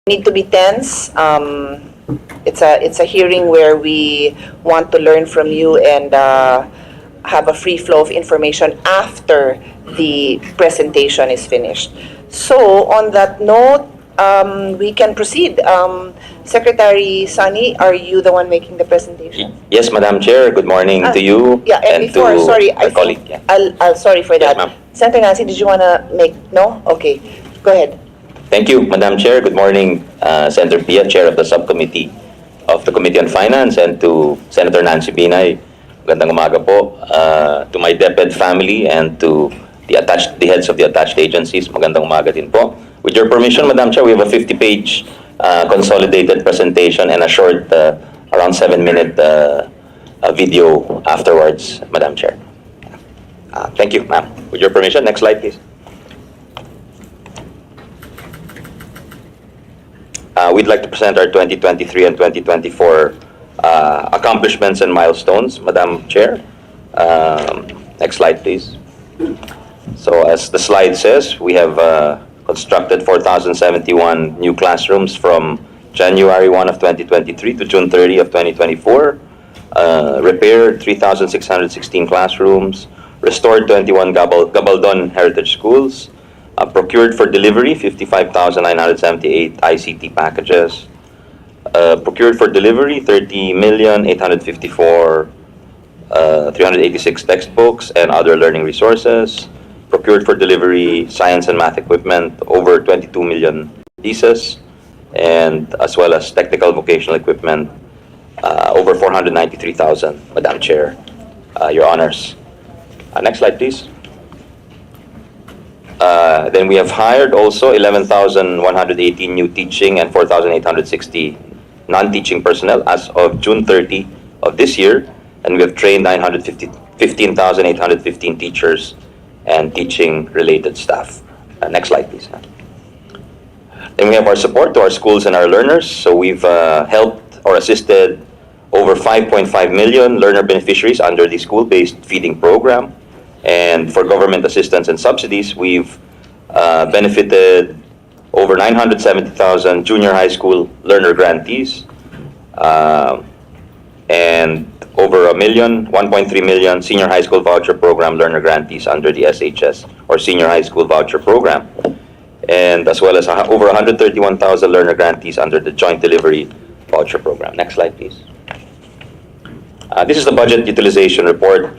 need to be tense. It's a hearing where we want to learn from you and have a free flow of information after the presentation is finished. So on that note, we can proceed. Secretary Sunny, are you the one making the presentation? Yes, Madam Chair. Good morning to you. Yeah, and before, to sorry, our I colleague. think, I'll sorry for Yes, that. ma'am. Senator Nancy, did you want to make, no? Okay, go ahead. Thank you, Madam Chair. Good morning, Senator Pia, Chair of the Subcommittee of the Committee on Finance, and to Senator Nancy Binay. Magandang umaga po. To my DepEd family and to the heads of the attached agencies. Magandang umaga din po. With your permission, Madam Chair, we have a 50-page consolidated presentation and a short, around 7-minute video afterwards, Madam Chair. Thank you, ma'am. With your permission, next slide, please. We'd like to present our 2023 and 2024 accomplishments and milestones, Madam Chair. Next slide, please. So as the slide says, we have constructed 4,071 new classrooms from January 1 of 2023 to June 30 of 2024. Repaired 3,616 classrooms, restored 21 Gabaldon Heritage Schools, procured for delivery 55,978 ICT packages, procured for delivery 30,854,386 textbooks and other learning resources, procured for delivery science and math equipment over 22 million pieces, and as well as technical vocational equipment over 493,000, Madam Chair, Your Honors. Next slide, please. Then we have hired also 11,118 new teaching and 4,860 non-teaching personnel as of June 30 of this year, and we have trained 15,815 teachers and teaching-related staff. Next slide, please. Then we have our support to our schools and our learners. So we've helped or assisted over 5.5 million learner beneficiaries under the school-based feeding program. And for government assistance and subsidies, we've benefited over 970,000 junior high school learner grantees and over 1.3 million senior high school voucher program learner grantees under the SHS or senior high school voucher program, and as well as over 131,000 learner grantees under the joint delivery voucher program. Next slide, please. This is the budget utilization report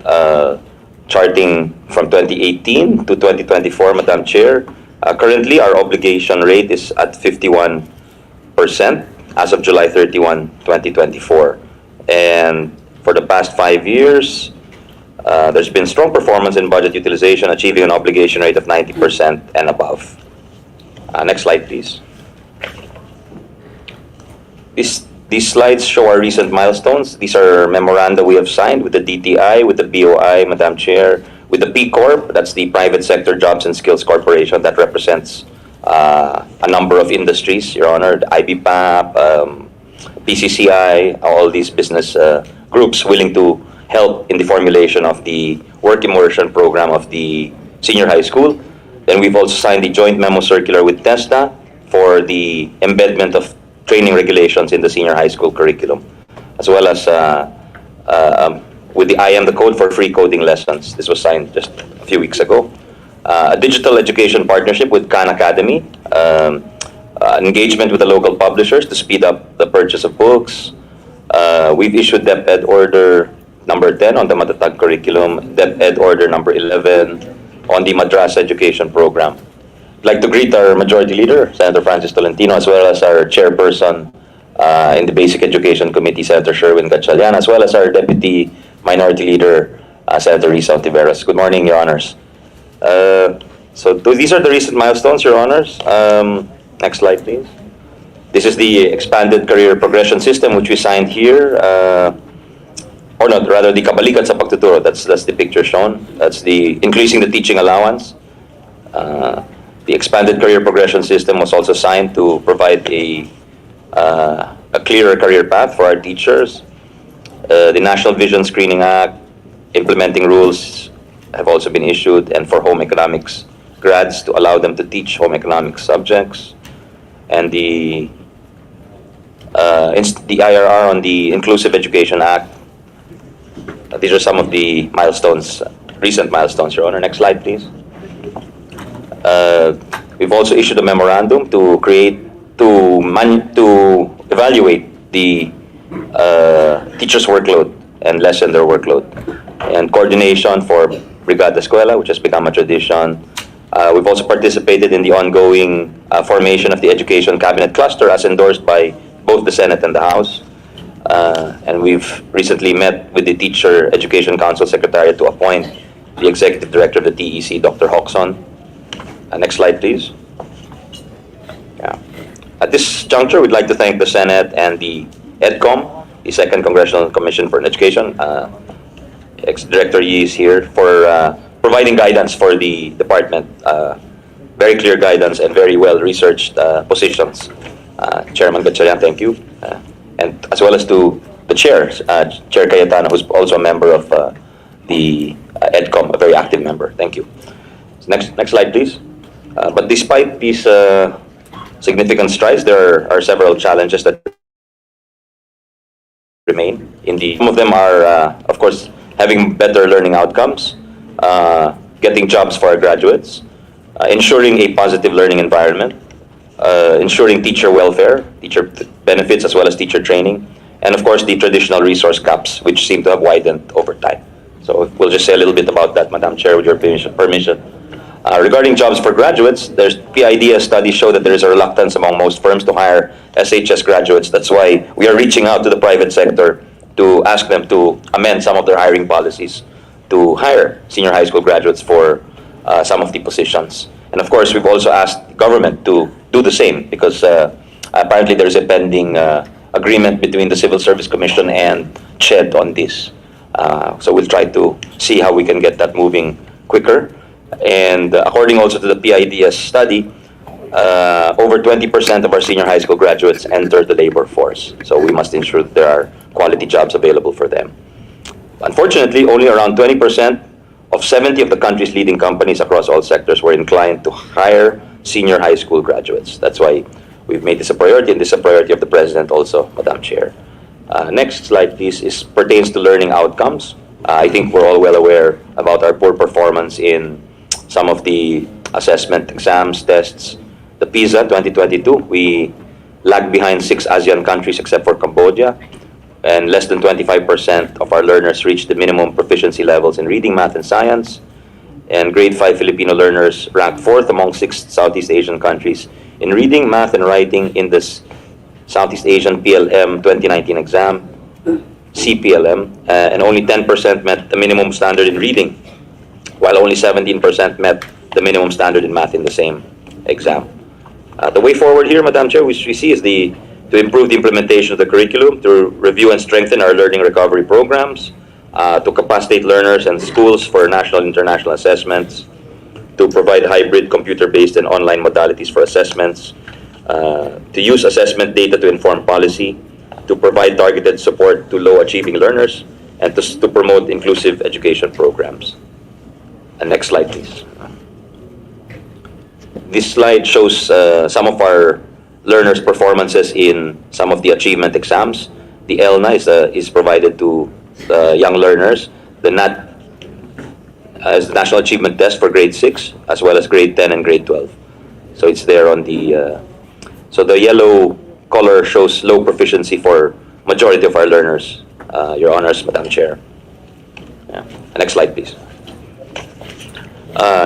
charting from 2018 to 2024, Madam Chair. Currently, our obligation rate is at 51% as of July 31, 2024. And for the past 5 years, there's been strong performance in budget utilization, achieving an obligation rate of 90% and above. Next slide, please. These slides show our recent milestones. These are memoranda we have signed with the DTI, with the BOI, Madam Chair, with the P Corp, that's the Private Sector Jobs and Skills Corporation that represents a number of industries, Your Honor, the IBPAP, PCCI, all these business groups willing to help in the formulation of the work immersion program of the senior high school. Then we've also signed the joint memo circular with TESDA for the embedment of training regulations in the senior high school curriculum, as well as with the the code for free coding lessons. This was signed just a few weeks ago. A digital education partnership with Khan Academy, engagement with the local publishers to speed up the purchase of books. We've issued DepEd order number 10 on the Matatag curriculum, DepEd order number 11 on the Madrasa education program. I'd like to greet our Majority Leader, Senator Francis Tolentino, as well as our Chairperson in the Basic Education Committee, Senator Sherwin Gatchalian, as well as our Deputy Minority Leader, Senator Risa Ontiveros. Good morning, Your Honors. So these are the recent milestones, Your Honors. Next slide, please. This is the expanded career progression system, which we signed here. Or not, rather the kabalikan sa pagtuturo. That's the picture shown. That's the increasing the teaching allowance. The expanded career progression system was also signed to provide a clearer career path for our teachers. The National Vision Screening Act, implementing rules have also been issued, and for home economics grads to allow them to teach home economics subjects. And the the IRR on the Inclusive Education Act. These are some of the milestones, recent milestones, Your Honor. Next slide, please. We've also issued a memorandum to evaluate the teachers' workload and lessen their workload, and coordination for Brigada Escuela, which has become a tradition. We've also participated in the ongoing formation of the Education Cabinet Cluster, as endorsed by both the Senate and the House. And we've recently met with the Teacher Education Council Secretariat to appoint the Executive Director of the TEC, Dr. Hoxon. Next slide, please. Yeah. At this juncture, we'd like to thank the Senate and the EDCOM, the Second Congressional Commission for Education. Ex-Director Yee is here for providing guidance for the department. Very clear guidance and very well-researched positions. Chairman Gatchalian, thank you. And as well as to the chair, Chair Cayetano, who's also a member of the EDCOM, a very active member. Thank you. Next slide, please. But despite these significant strides, there are several challenges that remain. Some of them are, of course, having better learning outcomes, getting jobs for our graduates, ensuring a positive learning environment, ensuring teacher welfare, teacher benefits, as well as teacher training, and of course the traditional resource gaps, which seem to have widened over time. So we'll just say a little bit about that, Madam Chair, with your permission. Regarding jobs for graduates, there's PIDS studies show that there is a reluctance among most firms to hire SHS graduates. That's why we are reaching out to the private sector to ask them to amend some of their hiring policies to hire senior high school graduates for some of the positions. And of course, we've also asked the government to do the same, because apparently there is a pending agreement between the Civil Service Commission and CHED on this. So we'll try to see how we can get that moving quicker. And according also to the PIDS study, over 20% of our senior high school graduates enter the labor force. So we must ensure that there are quality jobs available for them. Unfortunately, only around 20% of 70 of the country's leading companies across all sectors were inclined to hire senior high school graduates. That's why we've made this a priority, and this is a priority of the President also, Madam Chair. Next slide, please, pertains to learning outcomes. I think we're all well aware about our poor performance in some of the assessment exams, tests. The PISA 2022, we lag behind 6 ASEAN countries except for Cambodia, and less than 25% of our learners reach the minimum proficiency levels in reading, math, and science. And grade 5 Filipino learners rank 4th among 6 Southeast Asian countries in reading, math, and writing in this Southeast Asian PLM 2019 exam, CPLM, and only 10% met the minimum standard in reading, while only 17% met the minimum standard in math in the same exam. The way forward here, Madam Chair, which we see is to improve the implementation of the curriculum, to review and strengthen our learning recovery programs, to capacitate learners and schools for national and international assessments, to provide hybrid computer-based and online modalities for assessments, to use assessment data to inform policy, to provide targeted support to low-achieving learners, and to promote inclusive education programs. Next slide, please. This slide shows some of our learners' performances in some of the achievement exams. The ELNA is provided to young learners. The NAT is the National Achievement Test for grade 6, as well as grade 10 and grade 12. So it's there on the... so the yellow color shows low proficiency for majority of our learners, Your Honors, Madam Chair. Yeah. Next slide, please.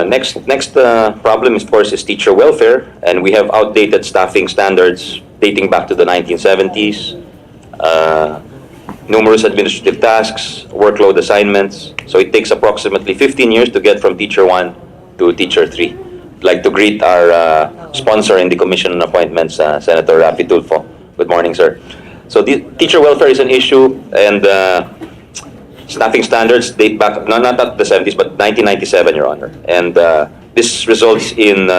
Next problem, of course, is teacher welfare, and we have outdated staffing standards dating back to the 1970s. Numerous administrative tasks, workload assignments. So it takes approximately 15 years to get from teacher 1 to teacher 3. I'd like to greet our sponsor in the commission appointments, Senator Rafi Tulfo. Good morning, sir. So the teacher welfare is an issue, and staffing standards date back, not the 70s, but 1997, Your Honor. And this results in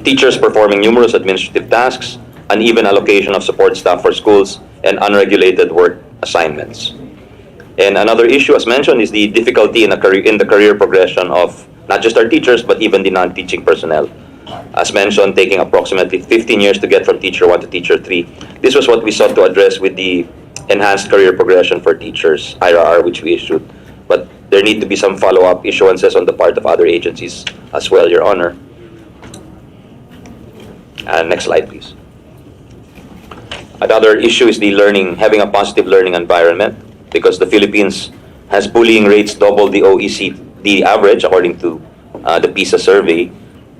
teachers performing numerous administrative tasks, uneven allocation of support staff for schools, and unregulated work assignments. And another issue, as mentioned, is the difficulty in the career progression of not just our teachers, but even the non-teaching personnel. As mentioned, taking approximately 15 years to get from teacher 1 to teacher 3. This was what we sought to address with the enhanced career progression for teachers, IRR, which we issued. But there need to be some follow-up issuances on the part of other agencies as well, Your Honor. Next slide, please. Another issue is the having a positive learning environment, because the Philippines has bullying rates double the OECD average, according to the PISA survey,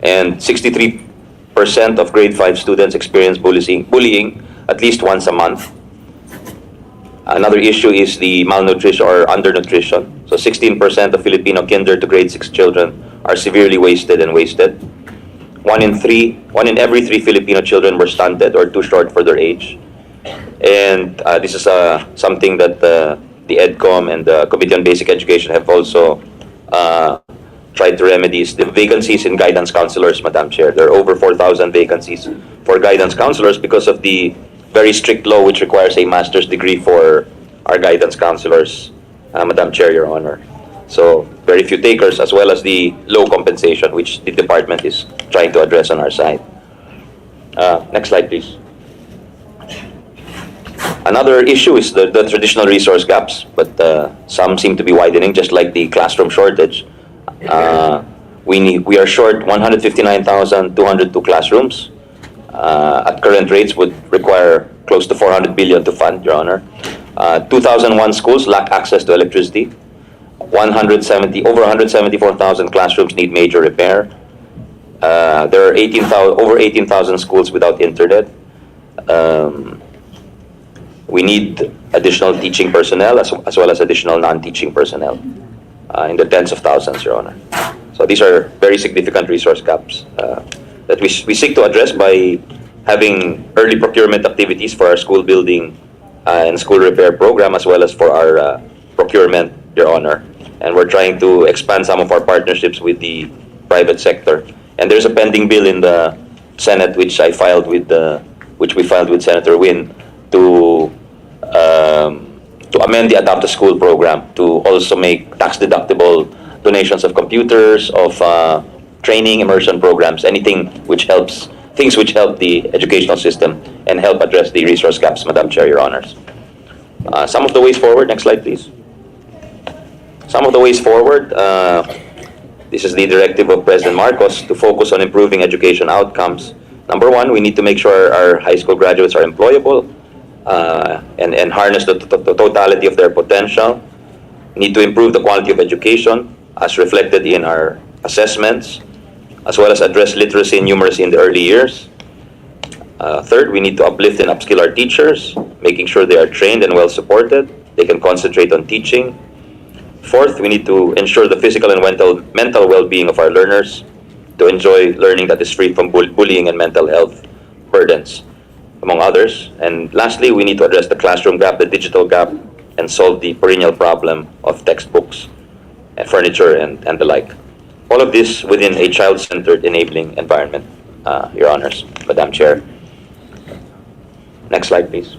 and 63% of grade 5 students experience bullying at least once a month. Another issue is the malnutrition or undernutrition. So 16% of Filipino kinder to grade 6 children are severely wasted. One in every 3 Filipino children were stunted or too short for their age. And this is something that the EDCOM and the Committee on Basic Education have also tried to remedy. The vacancies in guidance counselors, Madam Chair. There are over 4,000 vacancies for guidance counselors because of the very strict law which requires a master's degree for our guidance counselors, Madam Chair, Your Honor. So very few takers, as well as the low compensation which the department is trying to address on our side. Next slide, please. Another issue is the traditional resource gaps, but some seem to be widening, just like the classroom shortage. We are short 159,202 classrooms. At current rates would require close to 400 billion to fund, Your Honor. 2001 schools lack access to electricity. Over 174,000 classrooms need major repair. There are over 18,000 schools without internet. We need additional teaching personnel as well as additional non-teaching personnel in the tens of thousands, Your Honor. So these are very significant resource gaps that we seek to address by having early procurement activities for our school building and school repair program, as well as for our procurement, Your Honor. And we're trying to expand some of our partnerships with the private sector. And there's a pending bill in the Senate which we filed with Senator Win to amend the Adapt to School program to also make tax-deductible donations of computers, of training, immersion programs, things which help the educational system and help address the resource gaps, Madam Chair, Your Honors. Some of the ways forward. Next slide, please. Some of the ways forward. This is the directive of President Marcos to focus on improving education outcomes. Number one, we need to make sure our high school graduates are employable and harness the totality of their potential. We need to improve the quality of education as reflected in our assessments, as well as address literacy and numeracy in the early years. Third, we need to uplift and upskill our teachers, making sure they are trained and well supported. They can concentrate on teaching. Fourth, we need to ensure the physical and mental well-being of our learners to enjoy learning that is free from bullying and mental health burdens, among others. And lastly, we need to address the classroom gap, the digital gap, and solve the perennial problem of textbooks and furniture and the like. All of this within a child-centered enabling environment, Your Honors, Madam Chair. Next slide, please.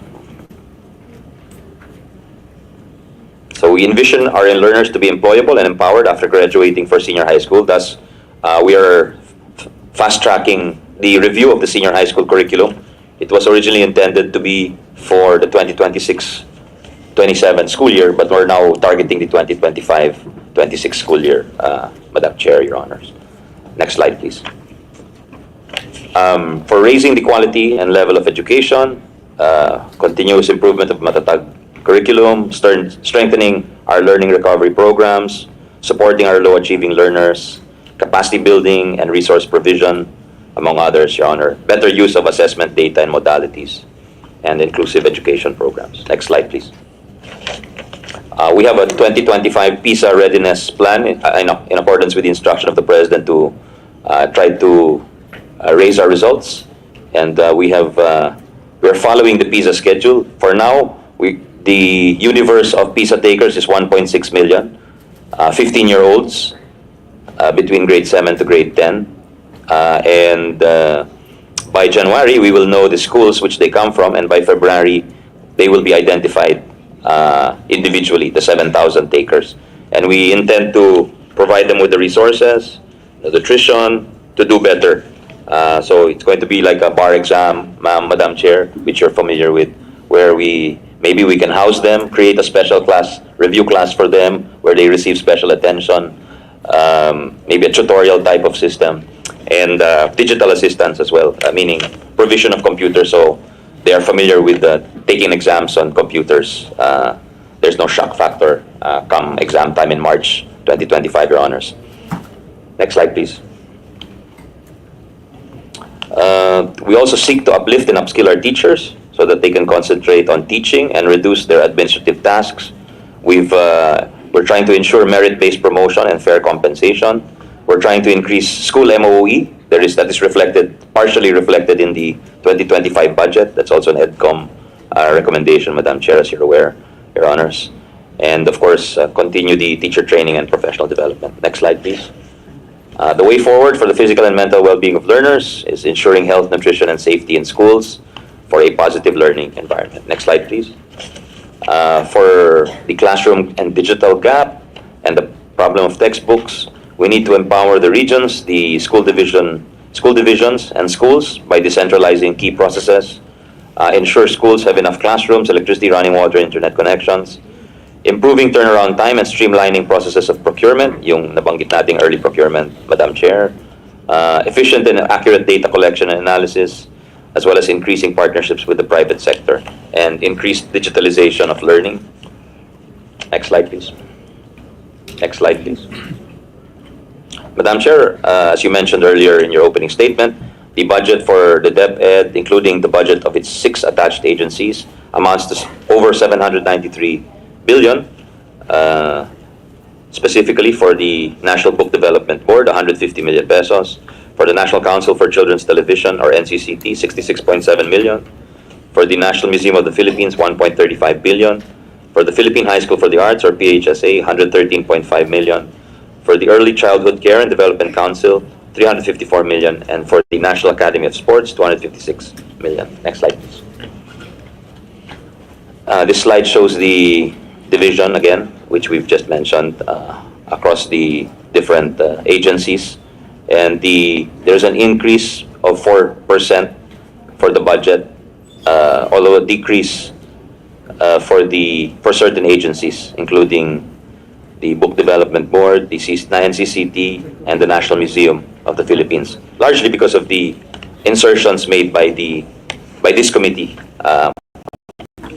So we envision our learners to be employable and empowered after graduating for senior high school. Thus, we are fast-tracking the review of the senior high school curriculum. It was originally intended to be for the 2026-27 school year, but we're now targeting the 2025-26 school year, Madam Chair, Your Honors. Next slide, please. For raising the quality and level of education, continuous improvement of matatag curriculum, strengthening our learning recovery programs, supporting our low-achieving learners, capacity building and resource provision, among others, Your Honor. Better use of assessment data and modalities, and inclusive education programs. Next slide, please. We have a 2025 PISA readiness plan in accordance with the instruction of the President to try to raise our results. And we're following the PISA schedule. For now, the universe of PISA takers is 1.6 million, 15-year-olds between grade 7 to grade 10. And by January, we will know the schools which they come from, and by February, they will be identified individually, the 7,000 takers. And we intend to provide them with the resources, the nutrition, to do better So it's going to be like a bar exam, Madam Chair, which you're familiar with, where maybe we can house them, create a special class, review class for them, where they receive special attention, maybe a tutorial type of system, and digital assistance as well, meaning provision of computers, so they are familiar with taking exams on computers. There's no shock factor come exam time in March 2025, Your Honors. Next slide, please. We also seek to uplift and upskill our teachers so that they can concentrate on teaching and reduce their administrative tasks. We're trying to ensure merit-based promotion and fair compensation. We're trying to increase school MOE. That is partially reflected in the 2025 budget. That's also an EDCOM recommendation, Madam Chair, as you're aware, Your Honors. And of course, continue the teacher training and professional development. Next slide, please. The way forward for the physical and mental well-being of learners is ensuring health, nutrition, and safety in schools for a positive learning environment. Next slide, please. For the classroom and digital gap and the problem of textbooks, we need to empower the regions, the school divisions, and schools by decentralizing key processes, ensure schools have enough classrooms, electricity, running water, internet connections, improving turnaround time and streamlining processes of procurement, yung nabanggit nating early procurement, Madam Chair, efficient and accurate data collection and analysis, as well as increasing partnerships with the private sector and increased digitalization of learning. Next slide, please. Next slide, please. Madam Chair, as you mentioned earlier in your opening statement, the budget for the DepEd, including the budget of its 6 attached agencies, amounts to over 793 billion, specifically for the National Book Development Board, 150 million pesos, for the National Council for Children's Television, or NCCT, 66.7 million, for the National Museum of the Philippines, 1.35 billion, for the Philippine High School for the Arts, or PHSA, 113.5 million, for the Early Childhood Care and Development Council, 354 million, and for the National Academy of Sports, 256 million. Next slide, please. This slide shows the division again, which we've just mentioned, across the different agencies, and there's an increase of 4% for the budget, although a decrease for certain agencies, including the Book Development Board, the NCCT, and the National Museum of the Philippines, largely because of the insertions made by this committee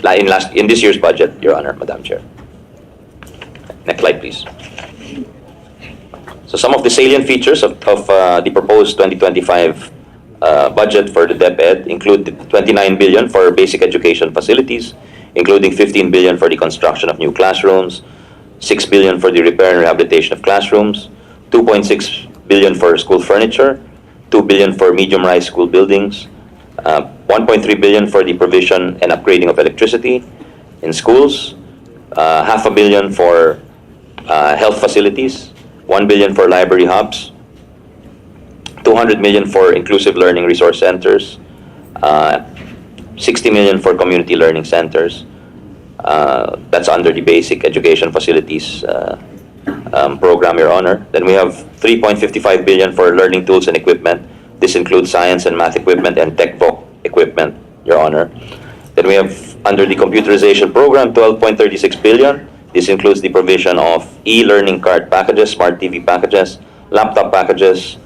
in this year's budget, Your Honor, Madam Chair. Next slide, please. So some of the salient features of the proposed 2025 budget for the DepEd include 29 billion for basic education facilities, including 15 billion for the construction of new classrooms, 6 billion for the repair and rehabilitation of classrooms, 2.6 billion for school furniture, 2 billion for medium-rise school buildings, 1.3 billion for the provision and upgrading of electricity in schools, half a billion for health facilities, 1 billion for library hubs, 200 million for inclusive learning resource centers, 60 million for community learning centers. That's under the basic education facilities program, Your Honor. Then we have 3.55 billion for learning tools and equipment. This includes science and math equipment and tech-voc equipment, Your Honor. Then we have, under the computerization program, 12.36 billion. This includes the provision of e-learning card packages, smart TV packages, laptop packages,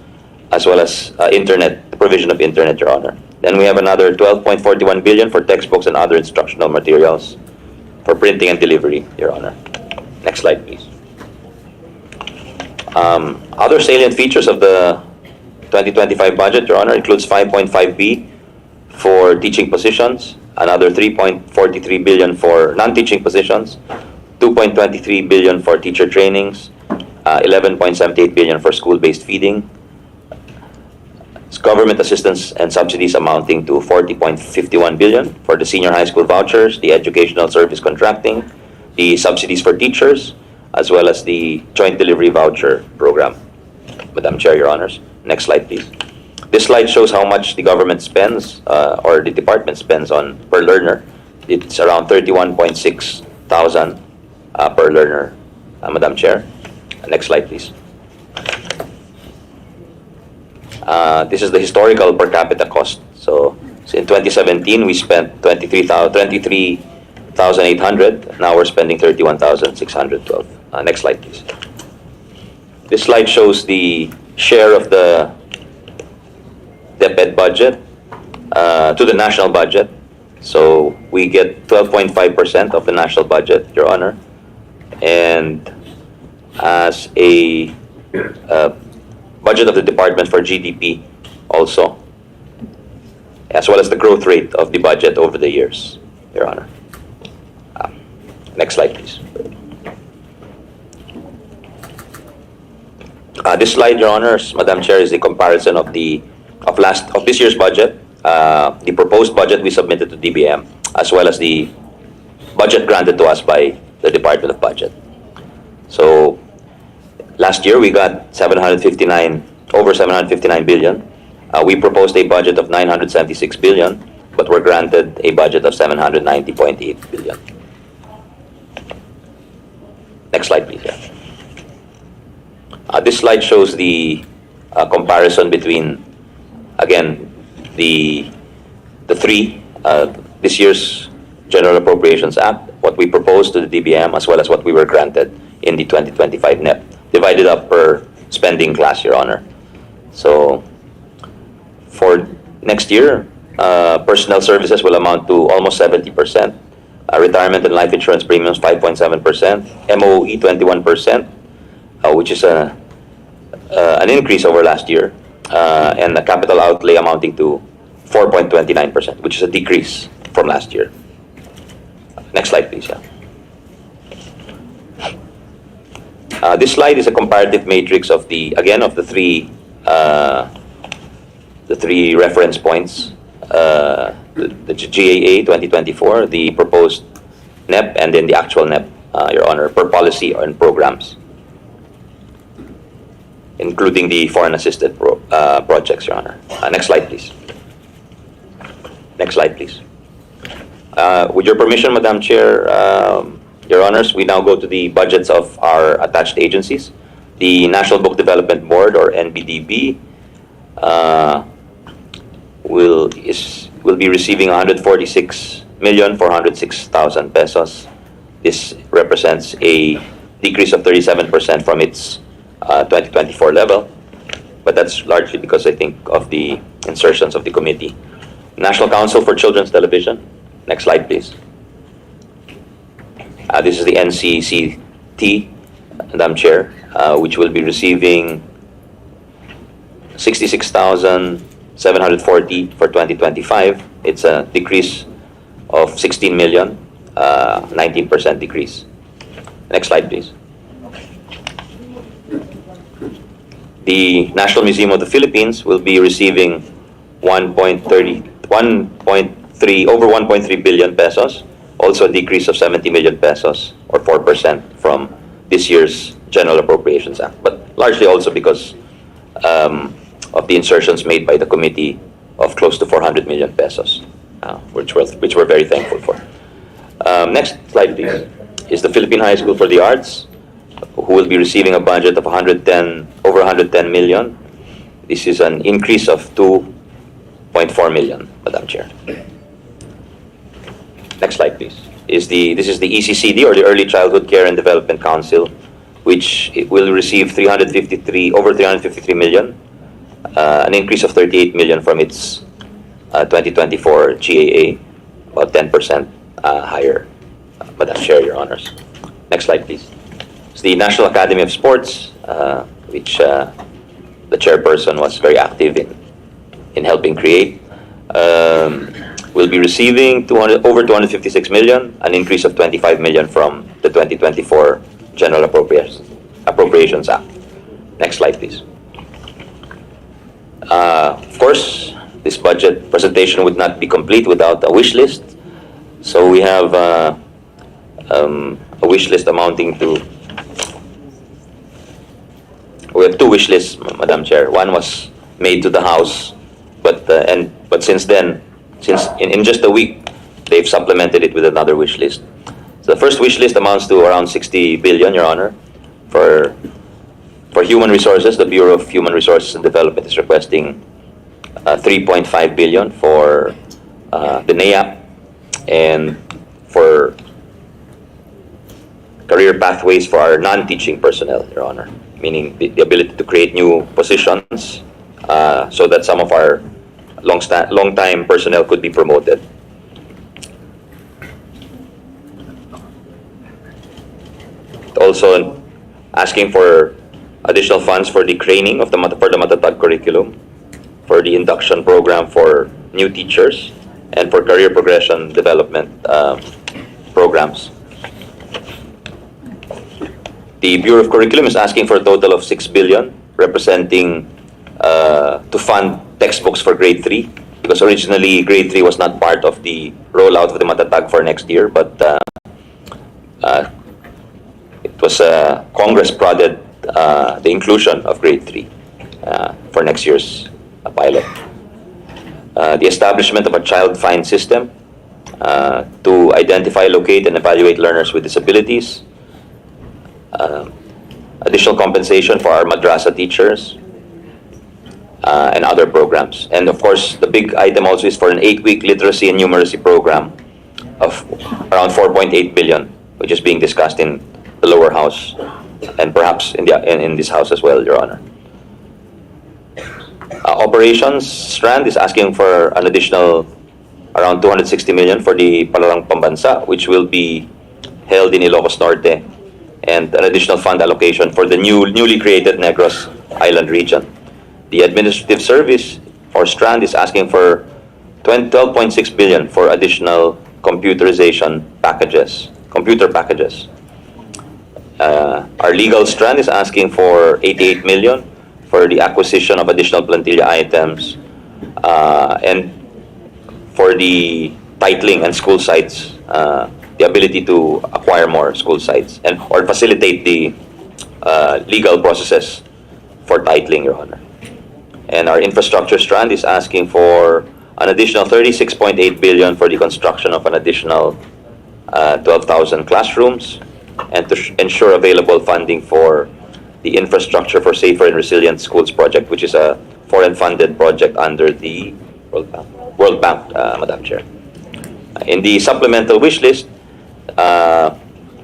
as well as internet, the provision of internet, Your Honor. Then we have another 12.41 billion for textbooks and other instructional materials for printing and delivery, Your Honor. Next slide, please. Other salient features of the 2025 budget, Your Honor, includes 5.5B for teaching positions, another 3.43 billion for non-teaching positions, 2.23 billion for teacher trainings, 11.78 billion for school-based feeding, government assistance and subsidies amounting to 40.51 billion for the senior high school vouchers, the educational service contracting, the subsidies for teachers, as well as the joint delivery voucher program. Madam Chair, Your Honors. Next slide, please. This slide shows how much the government spends, or the department spends on per learner. It's around 31.6 thousand per learner, Madam Chair. Next slide, please. This is the historical per capita cost. So in 2017, we spent 23,800. Now we're spending 31,612. Next slide, please. This slide shows the share of the DepEd budget to the national budget. So we get 12.5% of the national budget, Your Honor. And as a budget of the department for GDP also, as well as the growth rate of the budget over the years, Your Honor. Next slide, please. This slide, Your Honors, Madam Chair, is the comparison of this year's budget, the proposed budget we submitted to DBM, as well as the budget granted to us by the Department of Budget. So last year we got over 759 billion. We proposed a budget of 976 billion, but were granted a budget of 790.8 billion. Next slide, please. Yeah. This slide shows the comparison between, again, the three, this year's General Appropriations Act, what we proposed to the DBM, as well as what we were granted in the 2025 NEP, divided up per spending class, Your Honor. So for next year, personnel services will amount to almost 70%, retirement and life insurance premiums 5.7%, MOE 21%, which is an increase over last year, and the capital outlay amounting to 4.29%, which is a decrease from last year. Next slide, please. Yeah. This slide is a comparative matrix of the three reference points: the GAA 2024, the proposed NEP, and then the actual NEP, Your Honor, per policy and programs, including the foreign assisted projects, Your Honor. Next slide, please. Next slide, please. With your permission, Madam Chair, Your Honors, we now go to the budgets of our attached agencies. The National Book Development Board, or NBDB, will be receiving 146,406,000 pesos. This represents a decrease of 37% from its 2024 level, but that's largely because I think of the insertions of the committee. National Council for Children's Television. Next slide, please. This is the NCCT, Madam Chair, which will be receiving 66,740 for 2025. It's a decrease of 16 million, 19% decrease. Next slide, please. The National Museum of the Philippines will be receiving over 1.3 billion pesos, also a decrease of 70 million pesos, or 4% from this year's General Appropriations Act, but largely also because of the insertions made by the committee of close to 400 million pesos, which we're very thankful for. Next slide, please, is the Philippine High School for the Arts, who will be receiving a budget of over 110 million. This is an increase of 2.4 million, Madam Chair. Next slide, please. This is the ECCD, or the Early Childhood Care and Development Council, which it will receive over 353 million, an increase of 38 million from its 2024 GAA, about 10% higher, Madam Chair, Your Honors. Next slide, please. It's the National Academy of Sports, which the chairperson was very active in helping create. Will be receiving over 256 million, an increase of 25 million from the 2024 General Appropriations Act. Next slide, please. Of course, this budget presentation would not be complete without a wish list. So we have a wish list amounting to... We have two wish lists, Madam Chair. One was made to the House, but since then, in just a week, they've supplemented it with another wish list. So the first wish list amounts to around 60 billion, Your Honor, for For human resources, the Bureau of Human Resources and Development is requesting 3.5 billion for the NAIAP, and for career pathways for our non-teaching personnel, Your Honor, meaning the ability to create new positions so that some of our long-time personnel could be promoted. Also asking for additional funds for the training of the Matatag curriculum, for the induction program for new teachers, and for career progression development programs. The Bureau of Curriculum is asking for a total of 6 billion, representing to fund textbooks for grade 3, because originally grade 3 was not part of the rollout of the Matatag for next year, but it was Congress prodded the inclusion of grade 3 for next year's pilot. The establishment of a child find system to identify, locate, and evaluate learners with disabilities. Additional compensation for our madrasa teachers, and other programs. And of course, the big item also is for an 8-week literacy and numeracy program of around 4.8 billion, which is being discussed in the lower house and perhaps in this house as well, Your Honor. Operations strand is asking for an additional around 260 million for the Palarang Pambansa, which will be held in Ilocos Norte, and an additional fund allocation for the newly created Negros Island region. The administrative service for strand is asking for 12.6 billion for additional computer packages. Our legal strand is asking for 88 million for the acquisition of additional plantilla items, and for the titling and school sites, the ability to acquire more school sites and or facilitate the legal processes for titling, Your Honor. And our infrastructure strand is asking for an additional 36.8 billion for the construction of an additional 12,000 classrooms, and to ensure available funding for the Infrastructure for Safer and Resilient Schools project, which is a foreign-funded project under the World Bank, Madam Chair. In the supplemental wish list,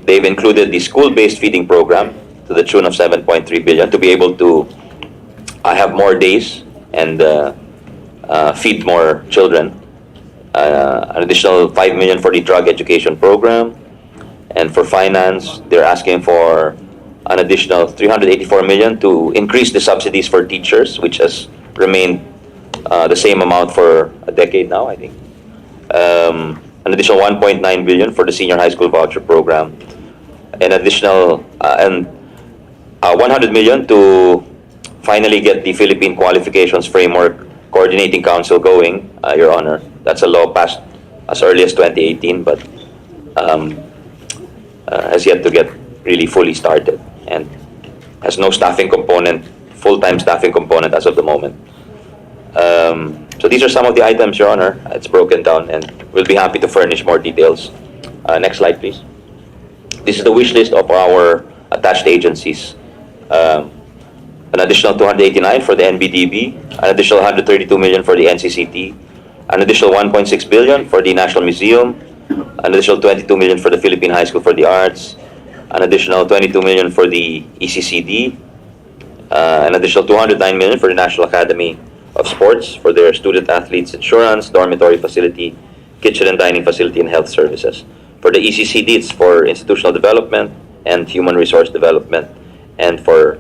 they've included the school-based feeding program to the tune of 7.3 billion to be able to have more days and feed more children. An additional 5 million for the drug education program. And for finance, they're asking for an additional 384 million to increase the subsidies for teachers, which has remained the same amount for a decade now, I think. An additional 1.9 billion for the senior high school voucher program. An additional 100 million to finally get the Philippine Qualifications Framework Coordinating Council going, Your Honor. That's a law passed as early as 2018, but has yet to get really fully started and has no staffing component, full-time staffing component as of the moment. So these are some of the items, Your Honor. It's broken down, and we'll be happy to furnish more details. Next slide, please. This is the wish list of our attached agencies. An additional 289 for the NBDB, an additional 132 million for the NCCT, an additional 1.6 billion for the National Museum, an additional 22 million for the Philippine High School for the Arts, an additional 22 million for the ECCD, an additional 209 million for the National Academy of Sports for their student athletes insurance, dormitory facility, kitchen and dining facility, and health services. For the ECCD, it's for institutional development and human resource development, and for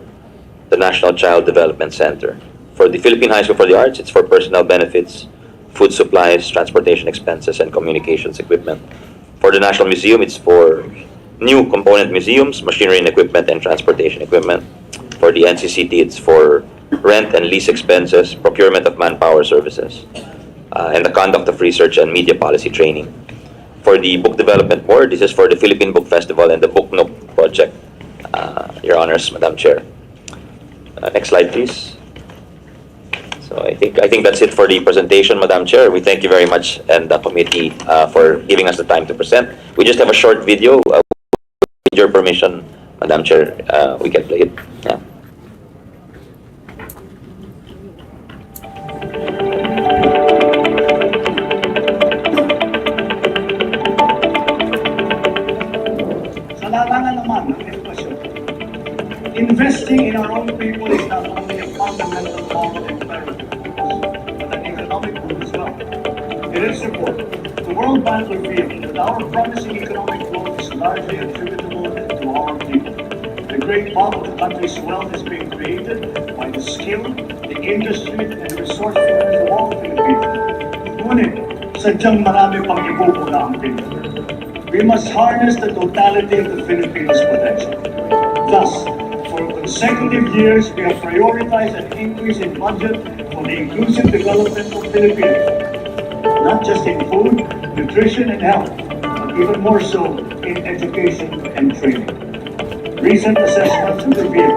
the National Child Development Center. For the Philippine High School for the Arts, it's for personnel benefits, food supplies, transportation expenses, and communications equipment. For the National Museum, it's for new component museums, machinery and equipment, and transportation equipment. For the NCCT, it's for rent and lease expenses, procurement of manpower services, and the conduct of research and media policy training. For the Book Development Board, this is for the Philippine Book Festival and the Book Nook project, Your Honors, Madam Chair. Next slide, please. So I think that's it for the presentation, Madam Chair. We thank you very much and the committee for giving us the time to present. We just have a short video. With your permission, Madam Chair, we can play it. Yeah. Investing in our own people is not only a fundamental moral imperative, but an economic good as well. In its report, the World Bank revealed that our promising economic growth is largely attributable to our people. The great bulk of the country's wealth is being created by the skill, the industry, and resourcefulness of all Filipinos. Ngunit, sadyang marami pang ibubula ang Pilipinas. We must harness the totality of the Philippines' potential. Thus, for consecutive years, we have prioritized an increase in budget for the inclusive development of Filipinos, not just in food, nutrition, and health, but even more so in education and training. Recent assessments reveal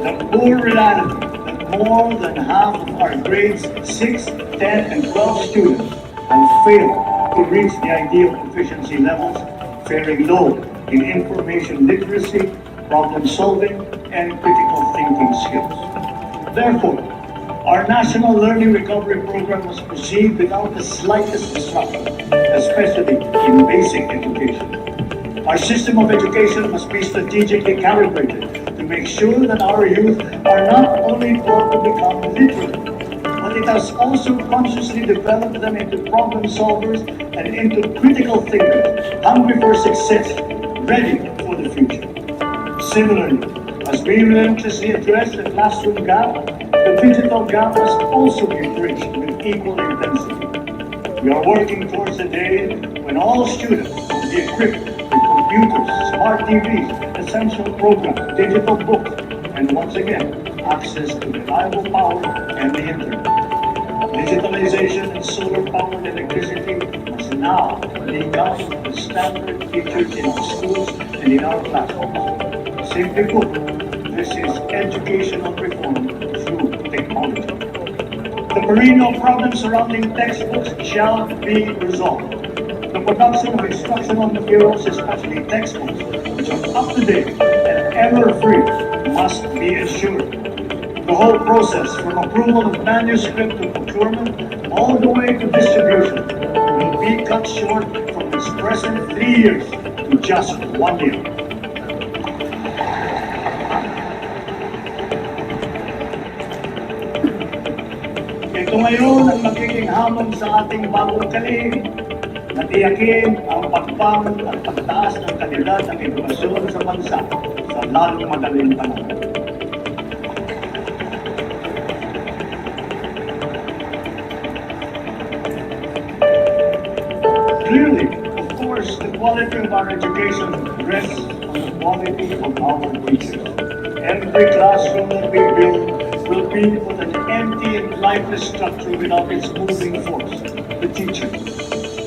the poor reality that more than half of our grades 6, 10, and 12 students have failed to reach the ideal proficiency levels, faring low in information literacy, problem solving, and critical thinking skills. Therefore, our National Learning Recovery Program must proceed without the slightest disruption, especially in basic education. Our system of education must be strategically calibrated to make sure that our youth are not only taught to become literate, but it has also consciously developed them into problem solvers and into critical thinkers, hungry for success, ready for the future. Similarly, as we relentlessly address the classroom gap, the digital gap must also be bridged with equal intensity. We are working towards a day when all students will be equipped with computers, smart TVs, essential programs, digital books, and once again, access to reliable power and the internet. Digitalization and solar-powered electricity must now become the standard features in our schools and in our classrooms. Simply put, this is educational reform through technology. The perennial problems surrounding textbooks shall be resolved. The production of instructional materials, especially textbooks, which are up-to-date and error-free, must be assured. The whole process, from approval of manuscript to procurement, all the way to distribution, will be cut short from its present 3 years to just 1 year. Ito ngayon ang magiging hamon sa ating bagong kalihim na tiyakin ang pagbangon at pagtaas ng kalidad ng edukasyon sa bansa sa lalong madaling panahon. Clearly, of course, the quality of our education rests on the quality of our teachers. Every classroom that we build will be with an empty and lifeless structure without its moving force, the teacher.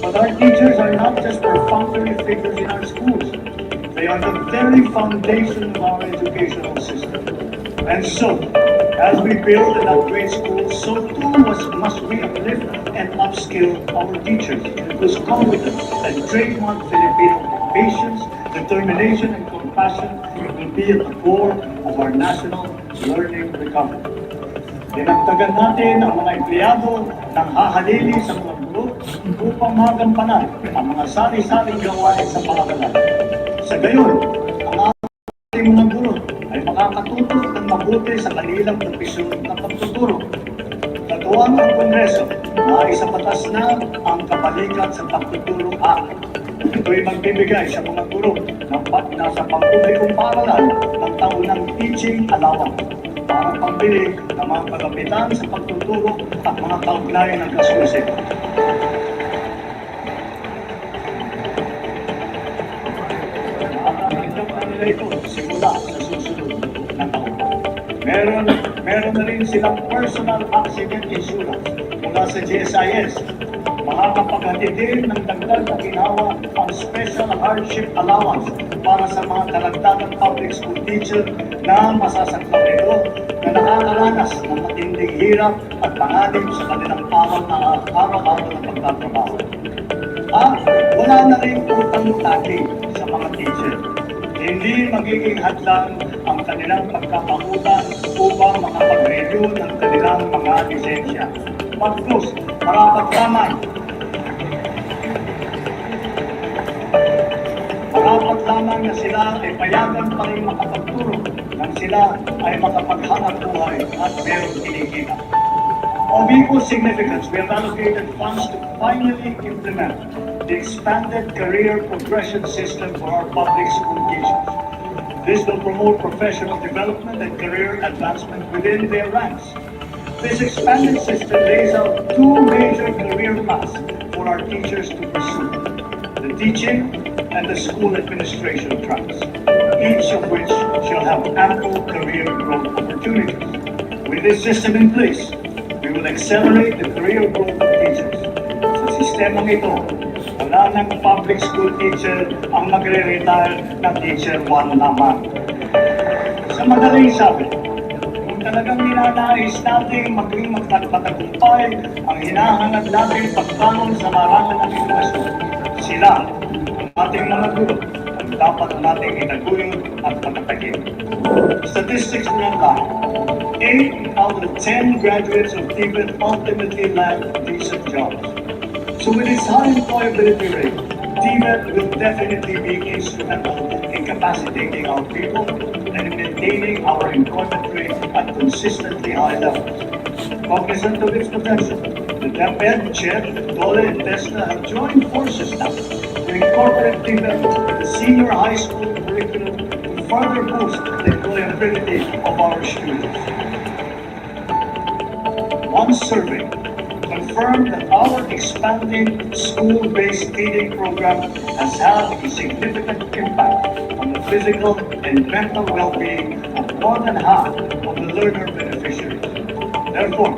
But our teachers are not just perfunctory figures in our schools. They are the very foundation of our educational system. And so, as we build and upgrade schools, so too must we uplift and upskill our teachers, whose competence and trademark Filipino patience, determination, and compassion will be at the core of our national learning recovery. Dinagdagan natin ang mga empleyado ng hahalili sa mga guro upang magampanan ang mga sari-saring gawain sa paaralan. Sa gayon, ang ating mga guro ay makakatuto ng mabuti sa kanilang profesyon na pagtuturo. Katuwang ang Kongreso na isabatas na ang Kabalikat sa Pagtuturo Act. Ito'y magbibigay sa mga guro ng nasa pampublikong paaralan ng taunang teaching allowance para pambili ng mga kagamitan sa pagtuturo at mga kaugnayan ng kasusin. Nakakagandang kanila ito simula sa susunod na taon. Meron na rin silang personal accident insurance mula sa GSIS. Makakapaghatid din ng dagdag na ginawa ang Special Hardship Allowance para sa mga karagdagang public school teacher na masasaktan nito na nakakaranas ng matinding hirap at panganib sa kanilang araw-araw na pagtatrabaho. At wala na rin utang-utang sa mga teacher. Hindi magiging hadlang ang kanilang pagkakautang upang makapag-review ng kanilang mga lisensya. Pagkus, marapat lamang na sila ay payagan pa rin makapagturo nang sila ay makapaghanap buhay at mayroong kinikita. Of equal significance, we have allocated funds to finally implement the expanded career progression system for our public school teachers. This will promote professional development and career advancement within their ranks. This expanded system lays out two major career paths for our teachers to pursue: the teaching and the school administration tracks, each of which shall have ample career growth opportunities. With this system in place, we will accelerate the career growth of teachers. Sa sistemang ito, wala ng public school teacher ang magre-retire na teacher 1 lamang. Sa madaling sabi, kung talagang ninanais natin maging magtagumpay ang hinahanap natin pagbangon sa larangan ng edukasyon, sila, ang ating mga guro, ang dapat nating itaguyod at patatagin. Statistics will outline 8 out of 10 graduates of DepEd ultimately land decent jobs. So with its high employability rate, DepEd will definitely be instrumental in capacitating our people and in maintaining our employment rate at consistently high levels. Cognizant of its potential, the DepEd Chair, Dole and Tesla have joined forces now to incorporate DepEd in the senior high school curriculum to further boost the employability of our students. One survey confirmed that our expanding school-based feeding program has had a significant impact on the physical and mental well-being of more than half of the learner beneficiaries. Therefore,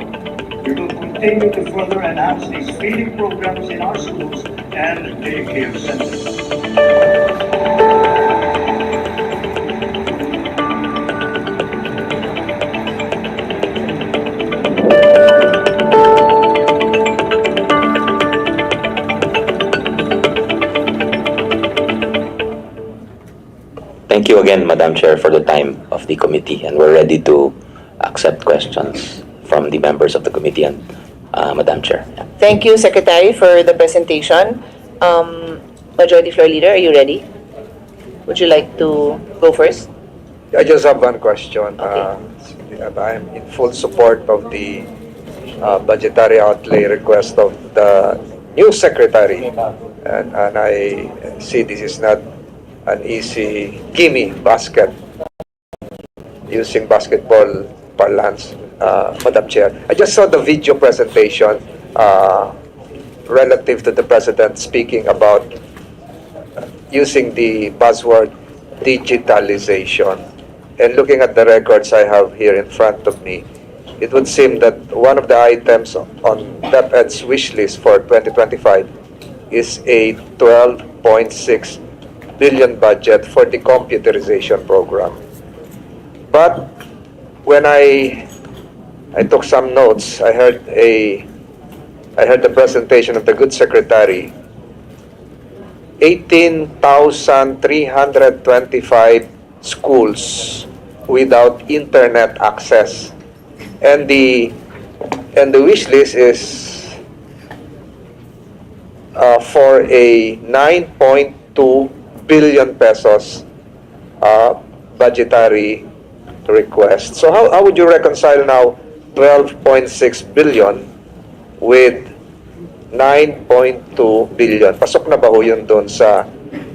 we will continue to further enhance these feeding programs in our schools and daycare centers. Thank you again, Madam Chair, for the time of the committee, and we're ready to accept questions from the members of the committee and Madam Chair. Yeah. Thank you, Secretary, for the presentation. Majority Floor Leader, are you ready? Would you like to go first? I just have one question. Okay. I'm in full support of the budgetary outlay request of the new secretary, and I see this is not an easy gimme basket, using basketball parlance, Madam Chair. I just saw the video presentation relative to the President speaking about using the buzzword digitalization. And looking at the records I have here in front of me, it would seem that one of the items on DepEd's wish list for 2025 is a 12.6 billion budget for the computerization program. But when I took some notes, I heard the presentation of the good secretary. 18,325 schools without internet access, and the wish list is for a 9.2 billion pesos budgetary request. So how would you reconcile now 12.6 billion with 9.2 billion? Pasok na ba ho yun doon sa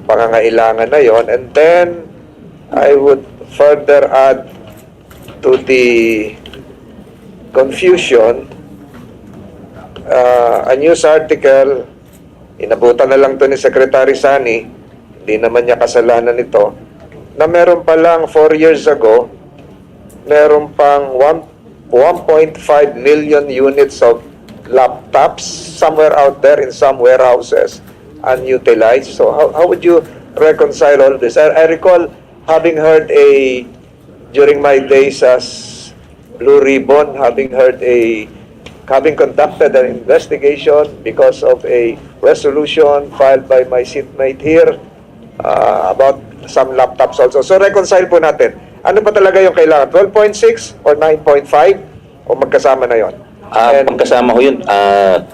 pangangailangan na yon? And then I would further add to the confusion a news article, inabutan na lang to ni Secretary Sani, hindi naman niya kasalanan ito, na meron pa lang 4 years ago, meron pang 1.5 million units of laptops somewhere out there in some warehouses unutilized. So how would you reconcile all this? I recall having heard during my days as Blue Ribbon, having conducted an investigation because of a resolution filed by my seatmate here about some laptops also. So reconcile po natin. Ano pa talaga yung kailangan? 12.6 or 9.5 o magkasama na yon? Pagkasama ho yun,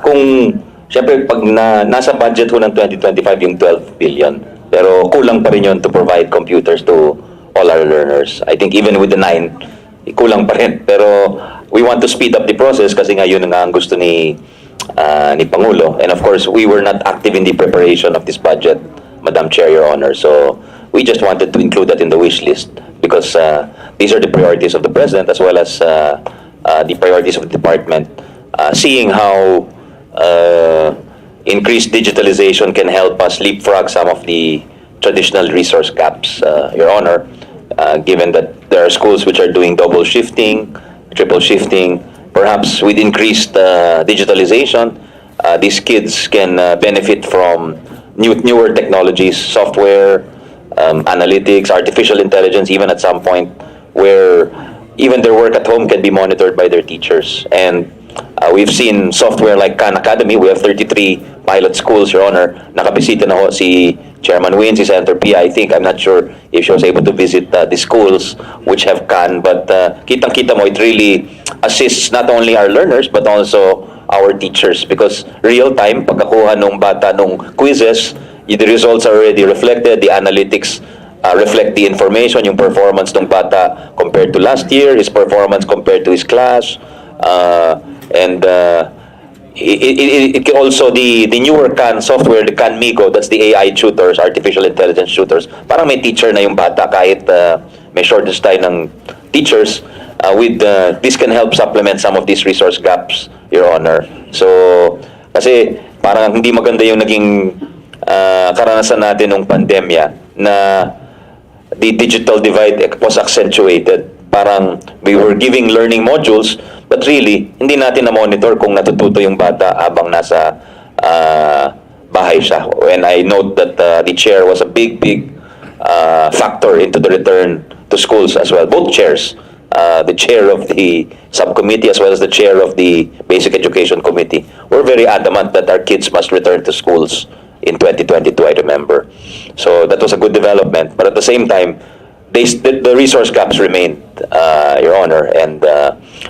kung siyempre pag nasa budget ho ng 2025 yung 12 billion, pero kulang pa rin yun to provide computers to all our learners. I think even with the 9, kulang pa rin. Pero we want to speed up the process kasi nga yun nga ang gusto ni Pangulo. And of course, we were not active in the preparation of this budget, Madam Chair, Your Honor. So we just wanted to include that in the wish list because these are the priorities of the President as well as the priorities of the department. Seeing how increased digitalization can help us leapfrog some of the traditional resource gaps, Your Honor, given that there are schools which are doing double shifting, triple shifting. Perhaps with increased digitalization, these kids can benefit from newer technologies, software, analytics, artificial intelligence, even at some point where even their work at home can be monitored by their teachers. And we've seen software like Khan Academy. We have 33 pilot schools, Your Honor. Nakabisita na ho si Chairman Win, si Senator Pia. I'm not sure if she was able to visit the schools which have Khan, but kitang-kita mo, it really assists not only our learners but also our teachers because real-time, pagkakuha nung bata nung quizzes, the results are already reflected, the analytics reflect the information, yung performance ng bata compared to last year, his performance compared to his class, and it can also the newer Khan software, the Khan Migo, that's the AI tutors, artificial intelligence tutors. Parang may teacher na yung bata kahit may shortage tayo ng teachers. With this can help supplement some of these resource gaps, Your Honor. So kasi parang hindi maganda yung naging karanasan natin nung pandemya na the digital divide was accentuated. Parang we were giving learning modules but really hindi natin na-monitor kung natututo yung bata habang nasa bahay siya. And I note that the chair was a big factor into the return to schools as well. Both chairs, the chair of the subcommittee as well as the chair of the Basic Education Committee, were very adamant that our kids must return to schools in 2022, I remember. So that was a good development. But at the same time, the resource gaps remained, Your Honor, and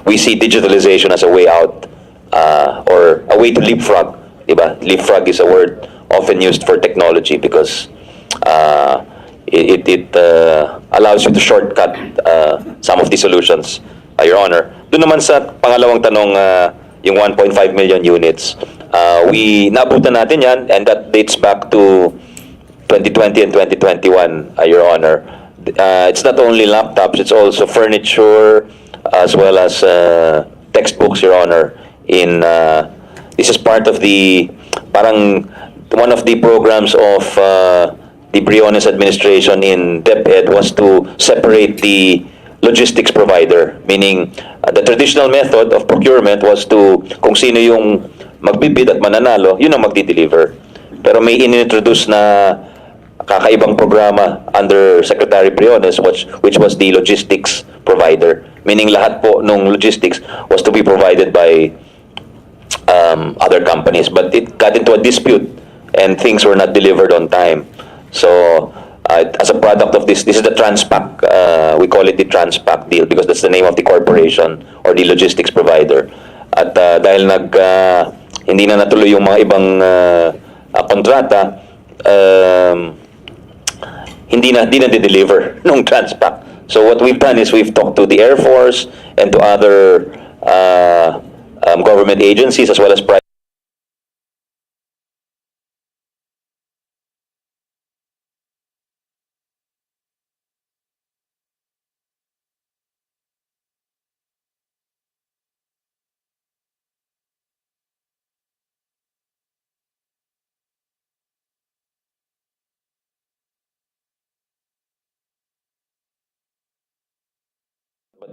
we see digitalization as a way out or a way to leapfrog. Diba? Leapfrog is a word often used for technology because it allows you to shortcut some of the solutions, Your Honor. Doon naman sa pangalawang tanong, yung 1.5 million units, we naabutan natin yan and that dates back to 2020 and 2021, Your Honor. It's not only laptops, it's also furniture as well as textbooks, Your Honor. This is part of the parang one of the programs of the Briones administration in DepEd was to separate the logistics provider, meaning the traditional method of procurement was to kung sino yung magbibid at mananalo, yun ang magdi-deliver. Pero may inintroduce na kakaibang programa under Secretary Briones which was the logistics provider, meaning lahat po nung logistics was to be provided by other companies, but it got into a dispute and things were not delivered on time. So as a product of this is the Transpac, we call it the Transpac deal because that's the name of the corporation or the logistics provider. At dahil hindi na natuloy yung mga ibang kontrata, hindi na deliver nung Transpac. So what we've done is we've talked to the Air Force and to other government agencies as well as private.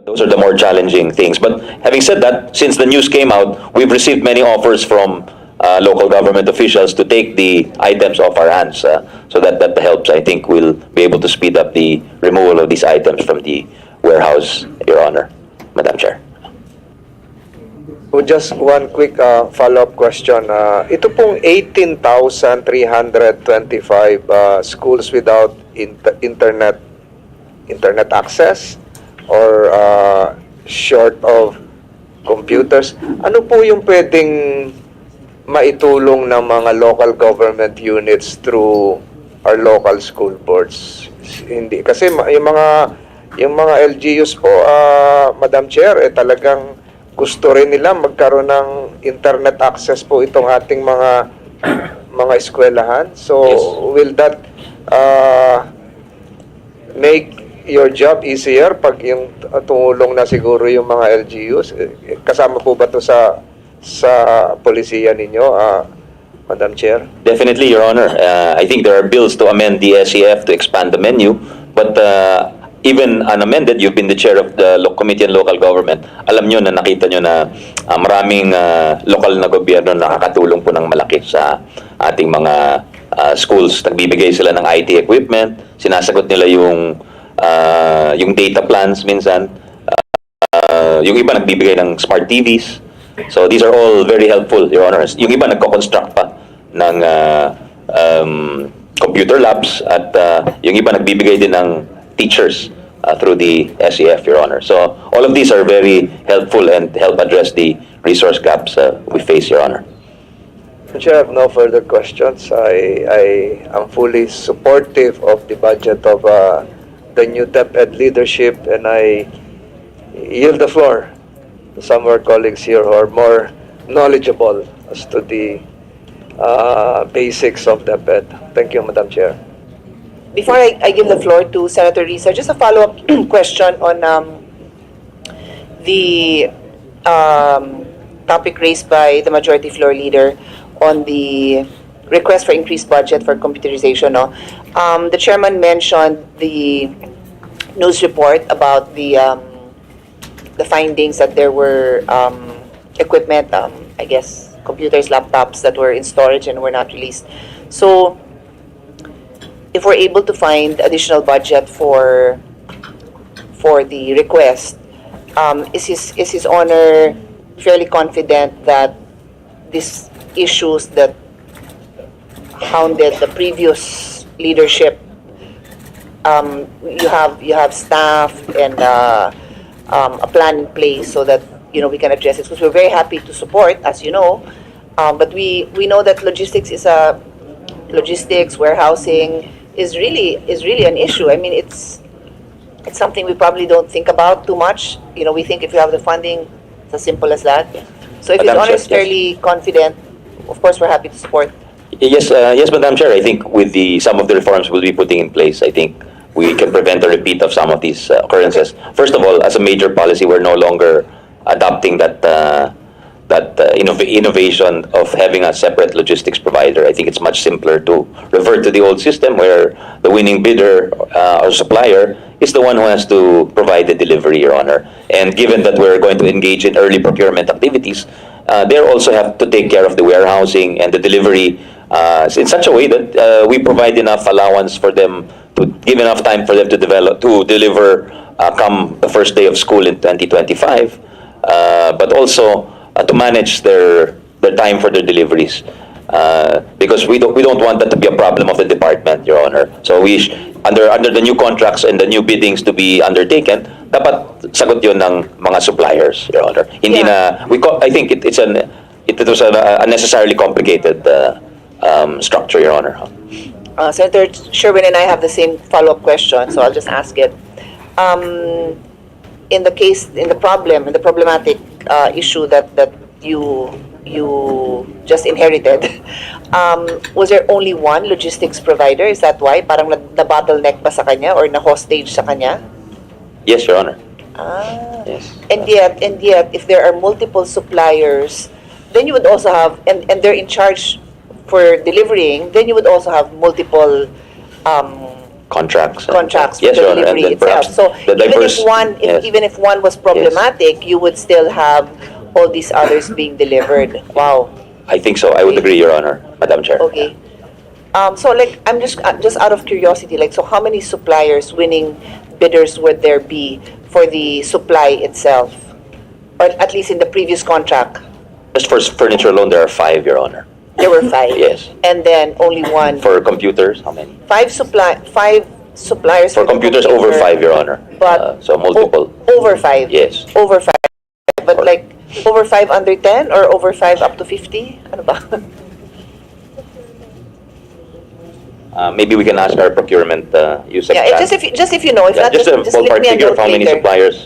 Those are the more challenging things. But having said that, since the news came out, we've received many offers from local government officials to take the items off our hands. So that helps. I think we'll be able to speed up the removal of these items from the warehouse, Your Honor, Madam Chair. So just one quick follow-up question. Ito pong 18,325 schools without internet access or short of computers, ano po yung pwedeng maitulong ng mga local government units through our local school boards? Hindi kasi yung mga LGUs po, Madam Chair, talagang gusto rin nila magkaroon ng internet access po itong ating mga eskwelahan. So Yes. will that make your job easier pag yung tumulong na siguro yung mga LGUs? Kasama po ba to sa polisiya ninyo, Madam Chair? Definitely, Your Honor. I think there are bills to amend the SEF to expand the menu, but even unamended, you've been the chair of the Committee on Local Government. Alam nyo na nakita nyo na maraming lokal na gobyerno nakakatulong po ng malaki sa ating mga schools. Nagbibigay sila ng IT equipment, sinasagot nila yung data plans minsan. Yung iba nagbibigay ng smart TVs. So these are all very helpful, Your Honors. Yung iba nagko-construct pa ng computer labs at yung iba nagbibigay din ng teachers through the SEF, Your Honor. So all of these are very helpful and help address the resource gaps we face, Your Honor. Chair, I have no further questions. I am fully supportive of the budget of the new DepEd leadership, and I yield the floor to some of our colleagues here who are more knowledgeable as to the basics of DepEd. Thank you, Madam Chair. Before I give the floor to Senator Risa, just a follow-up question on the topic raised by the Majority Floor Leader on the request for increased budget for computerization. No? The chairman mentioned the news report about the findings that there were equipment, I guess, computers, laptops that were in storage and were not released. So, if we're able to find additional budget for the request, is His Honor fairly confident that these issues that hounded the previous leadership, you have staff and a plan in place so that we can address it? Because we're very happy to support, as you know, but we know that logistics, warehousing is really an issue. I mean, it's something we probably don't think about too much. We think if you have the funding, it's as simple as that. So if His Madam Honor Chair, is fairly confident, of course we're happy to support. Yes, Madam Chair. I think with some of the reforms we'll be putting in place, I think we can prevent a repeat of some of these occurrences. First of all, as a major policy, we're no longer adopting that innovation of having a separate logistics provider. I think it's much simpler to revert to the old system where the winning bidder or supplier is the one who has to provide the delivery, Your Honor. And given that we're going to engage in early procurement activities, they also have to take care of the warehousing and the delivery in such a way that we provide enough allowance for them, to give enough time for them to deliver come the first day of school in 2025, but also to manage their time for their deliveries, because we don't want that to be a problem of the department, Your Honor. So under the new contracts and the new biddings to be undertaken, dapat sagot yun ng mga suppliers, Your Honor. Hindi Yeah. I think it was a unnecessarily complicated structure, Your Honor. Senator Sherwin and I have the same follow-up question, so I'll just ask it. In the problematic issue that you just inherited, was there only one logistics provider? Is that why? Parang na-bottleneck ba sa kanya or na-hostage sa kanya? Yes, Your Honor. Yes. And yet, if there are multiple suppliers, then you would also have, and they're in charge for delivering, then you would also have multiple Contracts. contracts for Yes, the Your Honor. And delivery then itself. perhaps So the diverse, yes. even if one was problematic, you would still have all these others being delivered. Wow. I think so. I would agree, Your Honor, Madam Chair. Okay. So I'm just out of curiosity, so how many suppliers, winning bidders, would there be for the supply itself, or at least in the previous contract? Just for furniture alone, there are 5, Your Honor. There were 5. Yes. And then only one. For computers, how many? 5 suppliers For the computers, computer, over 5, Your Honor. But So multiple. Over 5. Yes. Over 5. But over 5 under 10 or over 5 up to 50? Ano ba? Maybe we can ask our procurement USEC. Yeah, just if you know, if Yeah, not, just a just leave ballpark me a figure note of how many later. suppliers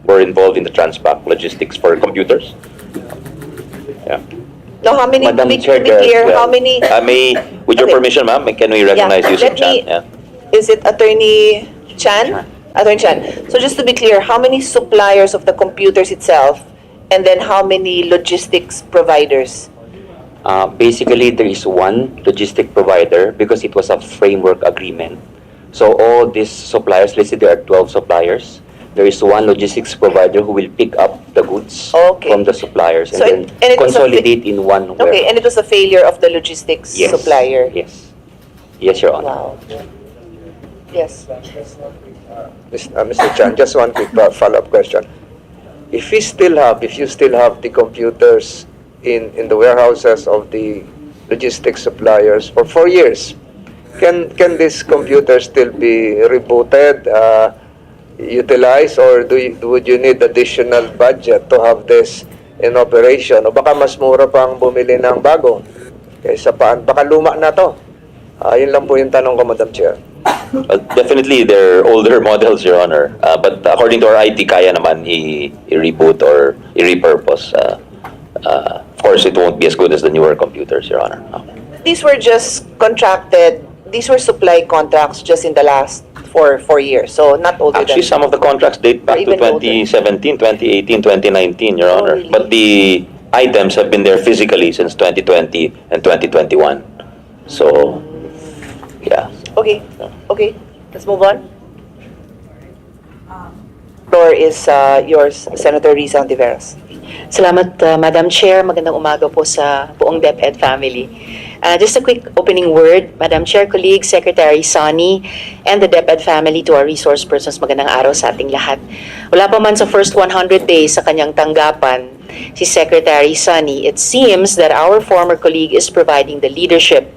were involved in the Transpac logistics for computers. Yeah. No, how many, Madam to Chair, be clear, Yeah. how many, With your Okay. permission, ma'am, can we recognize Yeah, USEC let me- Chan? Yeah. is it Attorney Chan? Attorney Chan. So just to be clear, how many suppliers of the computers itself, and then how many logistics providers? Basically, there is one logistic provider because it was a framework agreement. So all these suppliers, let's say there are 12 suppliers, there is one logistics provider who will pick up the goods Okay. from the suppliers and So then it was a consolidate in one Okay, warehouse. and it was a failure of the logistics Yes. supplier? Yes. Yes, Your Honor. Wow. Yes. Mr. Chan, just one quick follow-up question. If you still have the computers in the warehouses of the logistics suppliers for 4 years, can these computers still be rebooted, utilized, or would you need additional budget to have this in operation? O baka mas mura pang bumili ng bago kaysa baka luma na to. Yun lang po yung tanong ko, Madam Chair. Definitely, they're older models, Your Honor. But according to our IT, kaya naman i-reboot or i-repurpose. Of course, it won't be as good as the newer computers, Your Honor. These were just contracted, these were supply contracts just in the last 4 years, so not older Actually, than... some of the contracts date back to Even older. 2017, 2018, 2019, Your Oh, Honor. really? But the items have been there physically since 2020 and 2021. So, yeah. Okay, let's move on. Floor is yours, Senator Risa Ontiveros. Salamat, Madam Chair. Magandang umaga po sa buong DepEd family. Just a quick opening word, Madam Chair, colleagues, Secretary Sonny, and the DepEd family, to our resource persons, magandang araw sa ating lahat. Wala pa man sa first 100 days sa kanyang tanggapan, si Secretary Sonny, it seems that our former colleague is providing the leadership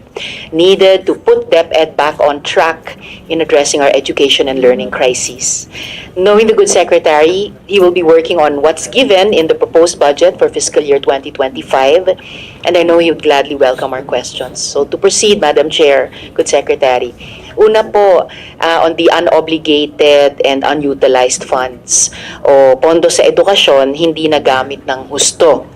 needed to put DepEd back on track in addressing our education and learning crises. Knowing the good secretary, he will be working on what's given in the proposed budget for fiscal year 2025, and I know he would gladly welcome our questions. So to proceed, Madam Chair, good secretary, una po, on the unobligated and unutilized funds o pondo sa edukasyon hindi nagamit ng husto.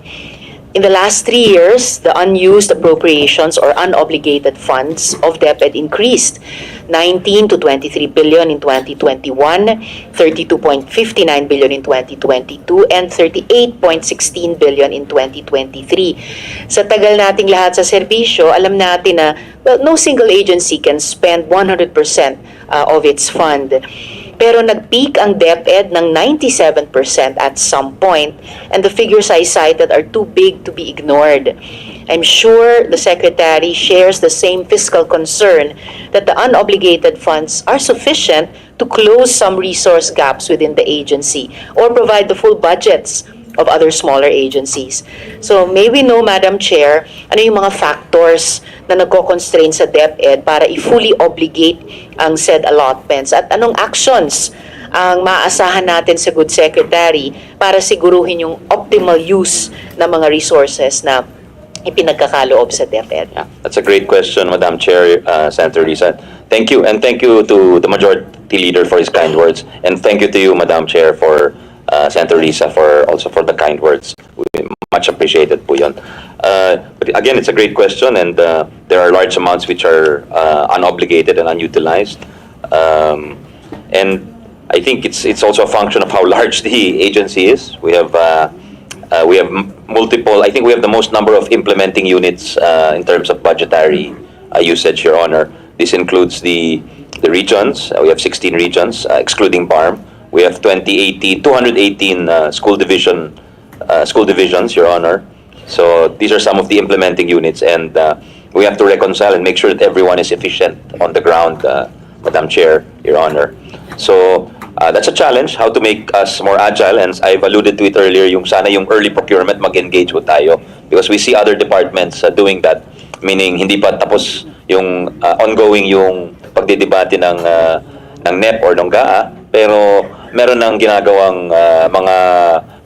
In the last 3 years, the unused appropriations or unobligated funds of DepEd increased 19 to 23 billion in 2021, 32.59 billion in 2022, and 38.16 billion in 2023. Sa tagal nating lahat sa serbisyo, alam natin na no single agency can spend 100% of its fund. Pero nag-peak ang DepEd ng 97% at some point, and the figures I cited are too big to be ignored. I'm sure the Secretary shares the same fiscal concern that the unobligated funds are sufficient to close some resource gaps within the agency or provide the full budgets of other smaller agencies. So may we know, Madam Chair, ano yung mga factors na nagko-constrain sa DepEd para i-fully obligate ang said allotments at anong actions ang maaasahan natin sa Good Secretary para siguruhin yung optimal use ng mga resources na ipinagkakaloob sa DepEd. Yeah, that's a great question, Madam Chair, Senator Risa. Thank you, and thank you to the Majority Leader for his kind words, and thank you to you, Madam Chair, for Senator Risa for the kind words. We much appreciated po yun. But again, it's a great question, and there are large amounts which are unobligated and unutilized. And I think it's also a function of how large the agency is. We have multiple. I think we have the most number of implementing units in terms of budgetary usage, Your Honor. This includes the regions. We have 16 regions, excluding BARM. We have 218 school divisions, Your Honor. So these are some of the implementing units, and we have to reconcile and make sure that everyone is efficient on the ground, Madam Chair, Your Honor. So that's a challenge, how to make us more agile, and I've alluded to it earlier, yung sana yung early procurement mag-engage with tayo, because we see other departments doing that, meaning hindi pa tapos yung ongoing yung pagdidebate ng NEP or ng GAA, pero meron ng ginagawang mga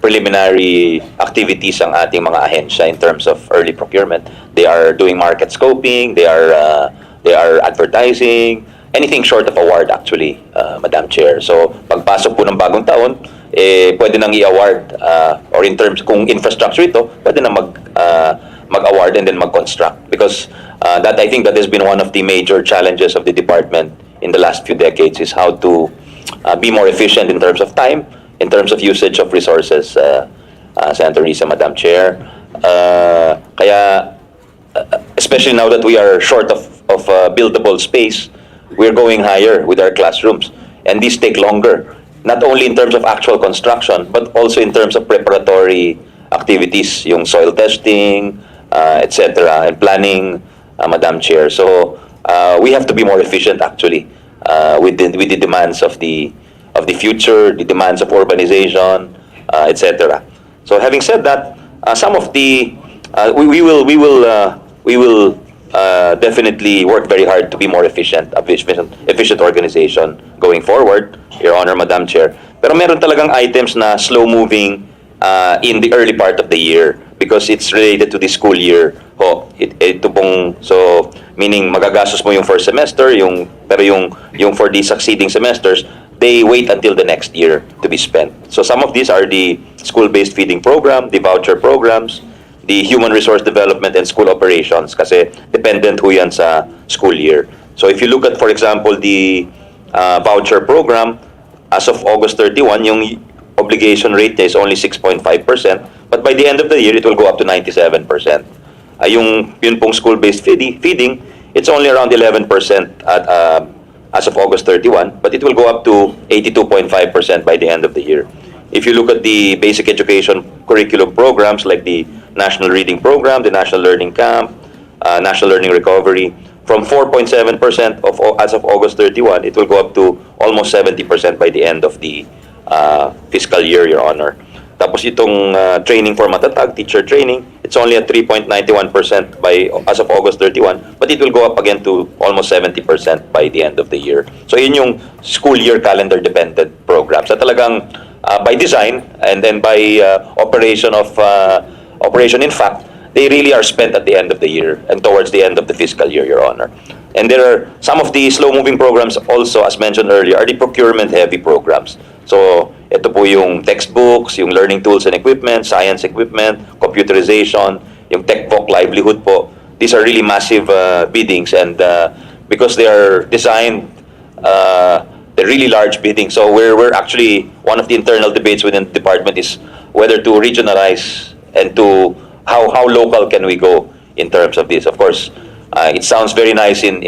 preliminary activities ang ating mga ahensya in terms of early procurement. They are doing market scoping, they are they are advertising, anything short of award actually, Madam Chair. So pagpasok po ng bagong taon, pwede nang i-award or in terms kung infrastructure ito, pwede na mag-award and then mag-construct because that I think that has been one of the major challenges of the department in the last few decades is how to be more efficient in terms of time, in terms of usage of resources, Senator Risa, Madam Chair. Kaya especially now that we are short of buildable space, we're going higher with our classrooms. And these take longer, not only in terms of actual construction, but also in terms of preparatory activities, yung soil testing, etc., and planning, Madam Chair. So we have to be more efficient actually with the demands of the future, the demands of urbanization, etc. So having said that, some of the we will definitely work very hard to be more efficient organization going forward, Your Honor, Madam Chair. Pero meron talagang items na slow-moving in the early part of the year because it's related to the school year. Ito pong, so meaning magagastos mo yung first semester, pero yung for the succeeding semesters, they wait until the next year to be spent. So some of these are the school-based feeding program, the voucher programs, the human resource development and school operations kasi dependent ho yan sa school year. So if you look at, for example, the voucher program, as of August 31, yung obligation rate niya is only 6.5%, but by the end of the year, it will go up to 97%. Yun pong school-based feeding, it's only around 11% as of August 31, but it will go up to 82.5% by the end of the year. If you look at the basic education curriculum programs like the National Reading Program, the National Learning Camp, National Learning Recovery, from 4.7% as of August 31, it will go up to almost 70% by the end of the fiscal year, Your Honor. Tapos itong training for matatag, teacher training, it's only at 3.91% as of August 31, but it will go up again to almost 70% by the end of the year. So yun yung school year calendar dependent programs. At talagang by design and then by operation in fact, they really are spent at the end of the year and towards the end of the fiscal year, Your Honor. And there are some of the slow-moving programs also, as mentioned earlier, are the procurement-heavy programs. So ito po yung textbooks, yung learning tools and equipment, science equipment, computerization, yung TechVoc livelihood po. These are really massive biddings and because they are designed, they're really large bidding. So we're actually, one of the internal debates within the department is whether to regionalize and to how local can we go in terms of this. Of course, it sounds very nice in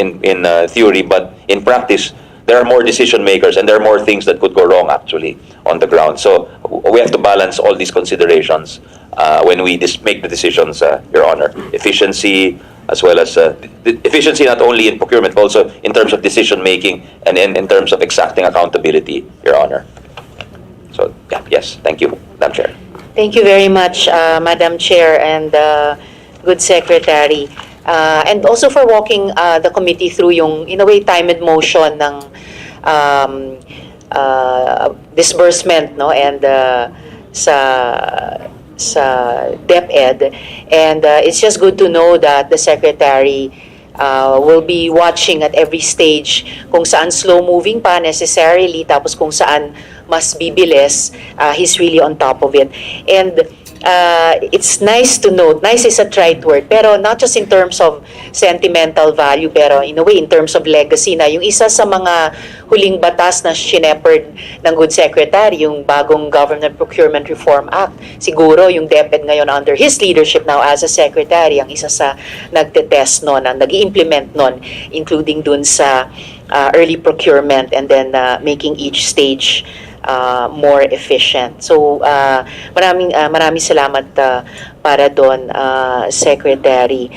theory, but in practice, there are more decision makers and there are more things that could go wrong actually on the ground. So we have to balance all these considerations when we make the decisions, Your Honor. Efficiency, as well as efficiency not only in procurement, but also in terms of decision making and in terms of exacting accountability, Your Honor. So, yeah, yes, thank you, Madam Chair. Thank you very much, Madam Chair and good Secretary. And also for walking the committee through yung, in a way, timed motion ng disbursement, no? And sa DepEd. And it's just good to know that the Secretary will be watching at every stage kung saan slow-moving pa necessarily, tapos kung saan mas bibilis, he's really on top of it. And it's nice to note, nice is a trite word, pero not just in terms of sentimental value, pero in a way, in terms of legacy na yung isa sa mga huling batas na sinepard ng Good Secretary, yung bagong Government Procurement Reform Act. Siguro yung DepEd ngayon under his leadership now as a Secretary, ang isa sa nagtetest nun, ang nag-i-implement nun, including dun sa early procurement and then making each stage more efficient. So, maraming salamat para doon, Secretary.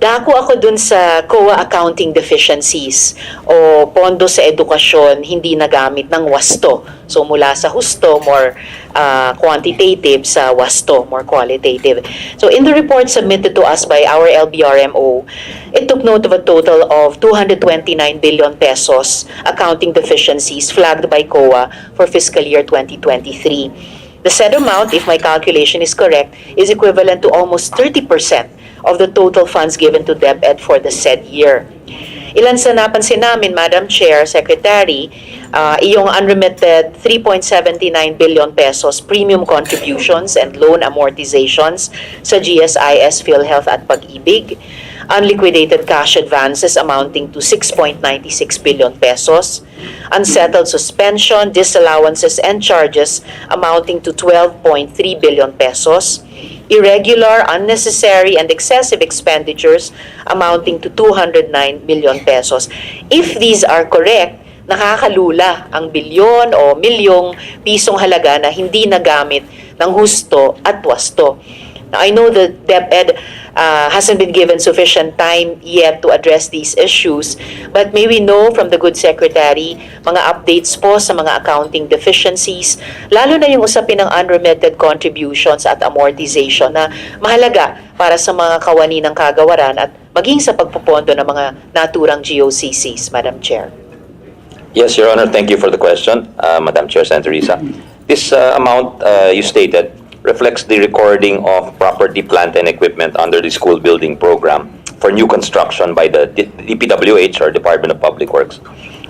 Dako ako dun sa COA accounting deficiencies o pondo sa edukasyon hindi nagamit ng wasto. So mula sa husto, more quantitative, sa wasto, more qualitative. So in the report submitted to us by our LBRMO, it took note of a total of 229 billion pesos accounting deficiencies flagged by COA for fiscal year 2023. The said amount, if my calculation is correct, is equivalent to almost 30% of the total funds given to DepEd for the said year. Ilan sa napansin namin, Madam Chair, Secretary, iyong unremitted 3.79 billion pesos premium contributions and loan amortizations sa GSIS, PhilHealth at Pag-ibig, unliquidated cash advances amounting to 6.96 billion pesos, unsettled suspension, disallowances and charges amounting to 12.3 billion pesos, irregular, unnecessary, and excessive expenditures amounting to 209 million pesos. If these are correct, nakakalula ang bilyon o milyong pisong halaga na hindi nagamit ng husto at wasto. Now, I know that DepEd hasn't been given sufficient time yet to address these issues, but may we know from the good secretary mga updates po sa mga accounting deficiencies, lalo na yung usapin ng unremitted contributions at amortization na mahalaga para sa mga kawani ng kagawaran at maging sa pagpupondo ng mga naturang GOCCs, Madam Chair. Yes, Your Honor, thank you for the question, Madam Chair Senator Risa. This amount you stated reflects the recording of property, plant, and equipment under the school building program for new construction by the DPWH, or Department of Public Works,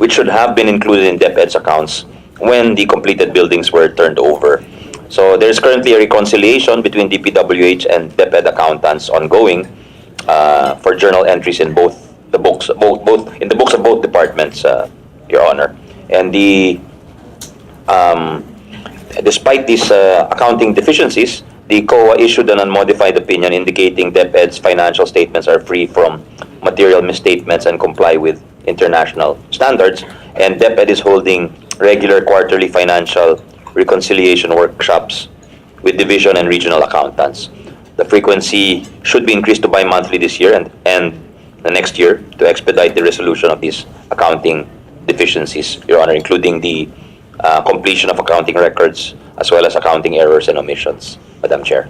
which should have been included in DepEd's accounts when the completed buildings were turned over. So there is currently a reconciliation between DPWH and DepEd accountants ongoing for journal entries in both the books, both in the books of both departments, Your Honor. And despite these accounting deficiencies, the COA issued an unmodified opinion indicating DepEd's financial statements are free from material misstatements and comply with international standards, and DepEd is holding regular quarterly financial reconciliation workshops with division and regional accountants. The frequency should be increased to bi-monthly this year and the next year to expedite the resolution of these accounting deficiencies, Your Honor, including the completion of accounting records as well as accounting errors and omissions, Madam Chair.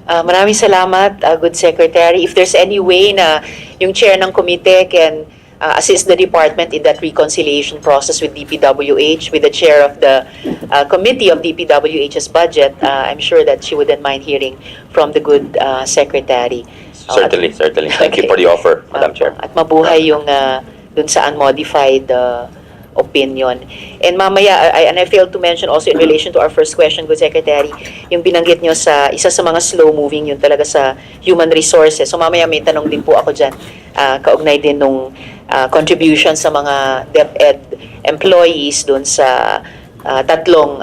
Maraming salamat, good secretary. If there's any way na yung chair ng komite can assist the department in that reconciliation process with DPWH, with the chair of the committee of DPWH's budget, I'm sure that she wouldn't mind hearing from the good secretary. Certainly. Thank you for the offer, Madam Chair. At mabuhay yung dun sa unmodified opinion. And mamaya, I failed to mention also in relation to our first question, good secretary, yung binanggit nyo sa isa sa mga slow-moving, yun talaga sa human resources. So mamaya may tanong din po ako dyan, kaugnay din nung contribution sa mga DepEd employees dun sa tatlong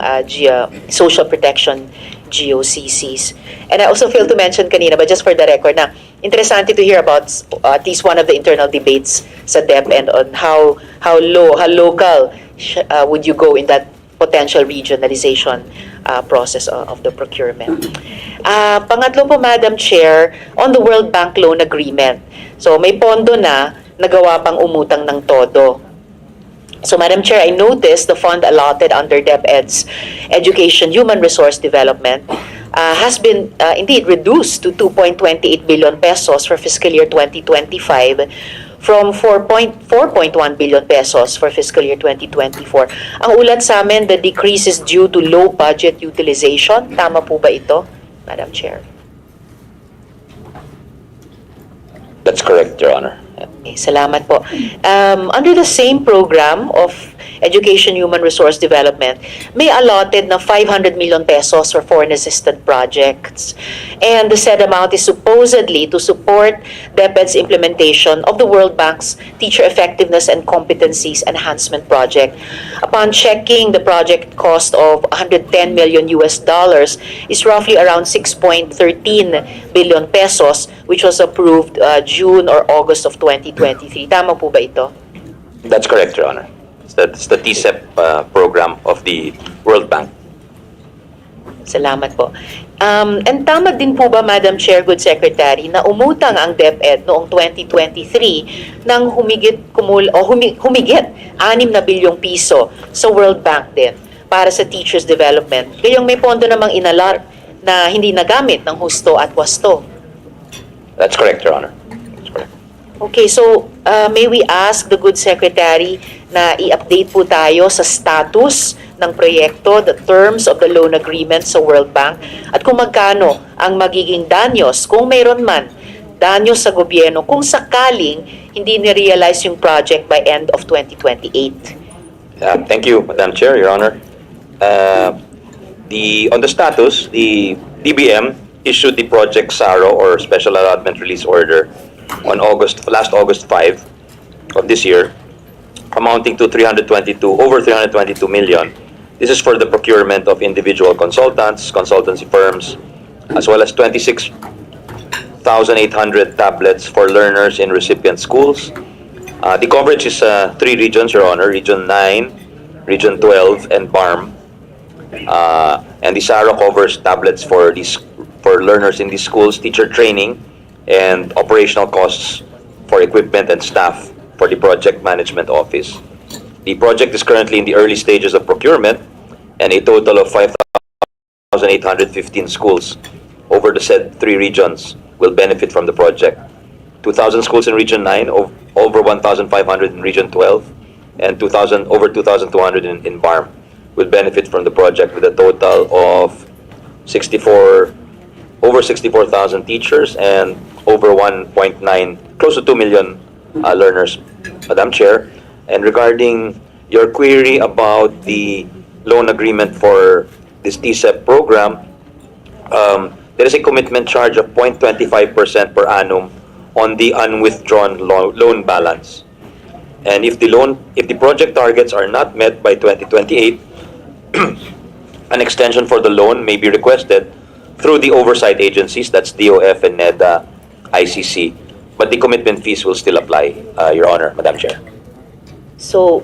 social protection GOCCs. And I also failed to mention kanina, but just for the record, na interesante to hear about at least one of the internal debates sa DepEd on how local would you go in that potential regionalization process of the procurement. Pangatlo po, Madam Chair, on the World Bank loan agreement. So may pondo na nagawa pang umutang ng todo. So, Madam Chair, I noticed the fund allotted under DepEd's Education Human Resource Development has been indeed reduced to 2.28 billion pesos for fiscal year 2025 from 4.1 billion pesos for fiscal year 2024. Ang ulat sa amin, the decrease is due to low budget utilization. Tama po ba ito, Madam Chair? That's correct, Your Honor. Okay, salamat po. Under the same program of Education Human Resource Development, may allotted na 500 million pesos for foreign-assisted projects. And the said amount is supposedly to support DepEd's implementation of the World Bank's Teacher Effectiveness and Competencies Enhancement Project. Upon checking, the project cost of $110 million is roughly around 6.13 billion pesos, which was approved June or August of 2023. Tama po ba ito? That's correct, Your Honor. It's the TCEP program of the World Bank. Salamat po. And tama din po ba, Madam Chair, good secretary, na umutang ang DepEd noong 2023 ng humigit 6 na bilyong piso sa World Bank din para sa teachers development. Gayong may pondo namang inalar na hindi nagamit ng husto at wasto. That's correct, Your Honor. That's correct. Okay, so may we ask the good secretary na i-update po tayo sa status ng proyekto, the terms of the loan agreement sa World Bank, at kung magkano ang magiging danyos, kung mayroon man, danyos sa gobyerno kung sakaling hindi ni-realize yung project by end of 2028. Thank you, Madam Chair, Your Honor. On the status, the DBM issued the Project SARO or Special Allotment Release Order on last August 5 of this year, amounting to over 322 million. This is for the procurement of individual consultants, consultancy firms, as well as 26,800 tablets for learners in recipient schools. The coverage is 3 regions, Your Honor, Region 9, Region 12, and BARM. And the SARO covers tablets for learners in these schools, teacher training, and operational costs for equipment and staff for the Project Management Office. The project is currently in the early stages of procurement, and a total of 5,815 schools over the said 3 regions will benefit from the project. 2,000 schools in Region 9, over 1,500 in Region 12, and over 2,200 in BARM will benefit from the project, with a total of over 64,000 teachers and over 1.9, close to 2 million learners, Madam Chair. And regarding your query about the loan agreement for this DSEP program, there is a commitment charge of 0.25% per annum on the unwithdrawn loan balance. And if the project targets are not met by 2028, an extension for the loan may be requested through the oversight agencies, that's DOF and NEDA, ICC. But the commitment fees will still apply, Your Honor, Madam Chair. So,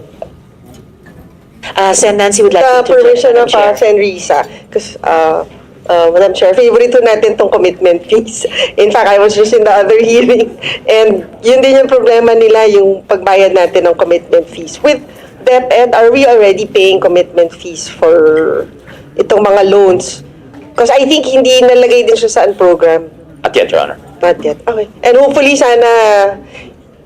Sen. Nancy would like The to permission Madam of Chair. Sen. Risa, because Madam Chair, favorite to natin tong commitment fees. In fact, I was just in the other hearing, and yun din yung problema nila, yung pagbayad natin ng commitment fees. With DepEd, are we already paying commitment fees for itong mga loans? Because I think hindi nalagay din siya sa program. Not yet, Your Honor. Not yet. Okay. And hopefully sana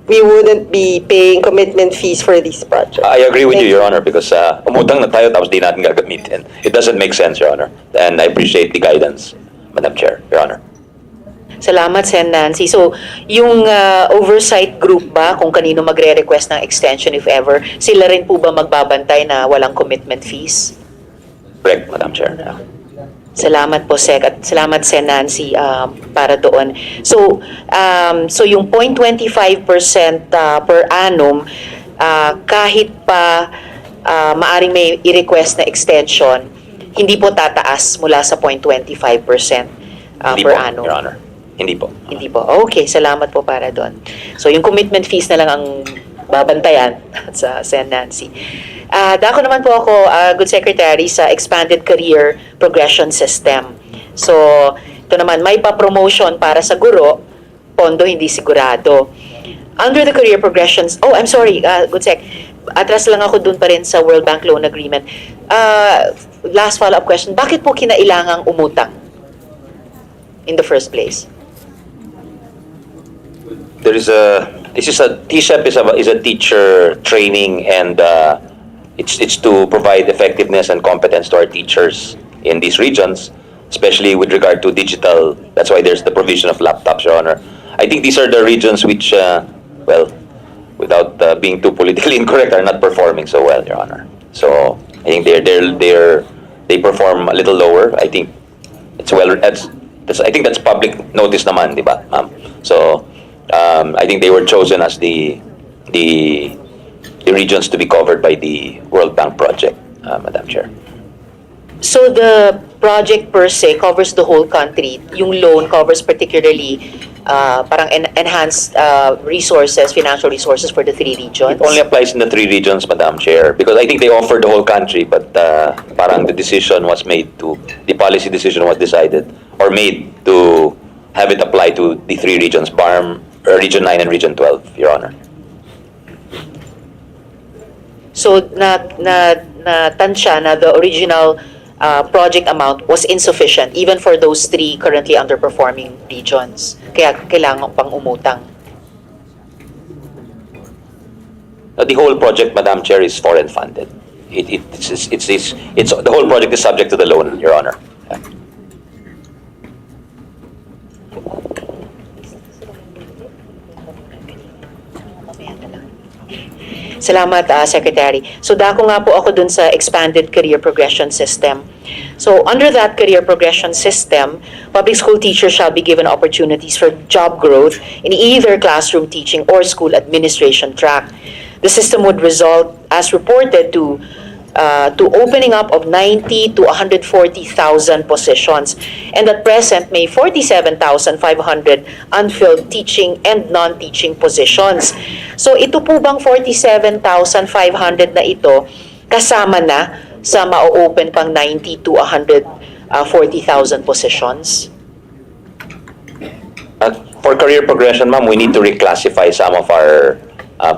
we wouldn't be paying commitment fees for this project. I agree with Thank you, Your Honor, because umutang na tayo tapos di natin gagamitin. It doesn't make sense, Your Honor. And I appreciate the guidance, Madam Chair, Your Honor. Salamat, Sen. Nancy. So, yung oversight group ba, kung kanino magre-request ng extension if ever, sila rin po ba magbabantay na walang commitment fees? Correct, Madam Chair. Salamat po, Sec. At salamat, Sen. Nancy, para doon. So, yung 0.25% per annum, kahit pa maaring may i-request na extension, hindi po tataas mula sa 0.25% Hindi per po, annum. Your Honor. Hindi po. Hindi po. Okay, salamat po para doon. So, yung commitment fees na lang ang babantayan sa Sen. Nancy. Dako naman po ako, Good Secretary, sa Expanded Career Progression System. So, ito naman, may pa-promotion para sa guro, pondo hindi sigurado. Under the career progressions, I'm sorry, Good Sec, atras lang ako dun pa rin sa World Bank Loan Agreement. Last follow-up question, bakit po kinailangang umutang in the first place? TSEP is a teacher training, and it's to provide effectiveness and competence to our teachers in these regions, especially with regard to digital. That's why there's the provision of laptops, Your Honor. I think these are the regions which, without being too politically incorrect, are not performing so well, Your Honor. So I think they perform a little lower. I think I think that's public notice naman, di ba, ma'am? So I think they were chosen as the regions to be covered by the World Bank project, Madam Chair. So the project per se covers the whole country. Yung loan covers particularly parang enhanced resources, financial resources for the 3 regions. It only applies in the 3 regions, Madam Chair, because I think they offered the whole country, but parang the policy decision was decided or made to have it apply to the 3 regions, BARM, Region 9 and Region 12, Your Honor. So tansya na the original project amount was insufficient even for those 3 currently underperforming regions. Kaya kailangan pang umutang. The whole project, Madam Chair, is foreign funded. it's the whole project is subject to the loan, Your Honor. Yeah. Salamat, Secretary. So dako nga po ako dun sa expanded career progression system. So under that career progression system, public school teachers shall be given opportunities for job growth in either classroom teaching or school administration track. The system would result, as reported, to opening up of 90 to 140,000 positions. And at present, may 47,500 unfilled teaching and non-teaching positions. So ito po bang 47,500 na ito kasama na sa ma-open pang 90 to 140,000 positions? For career progression, ma'am, we need to reclassify some of our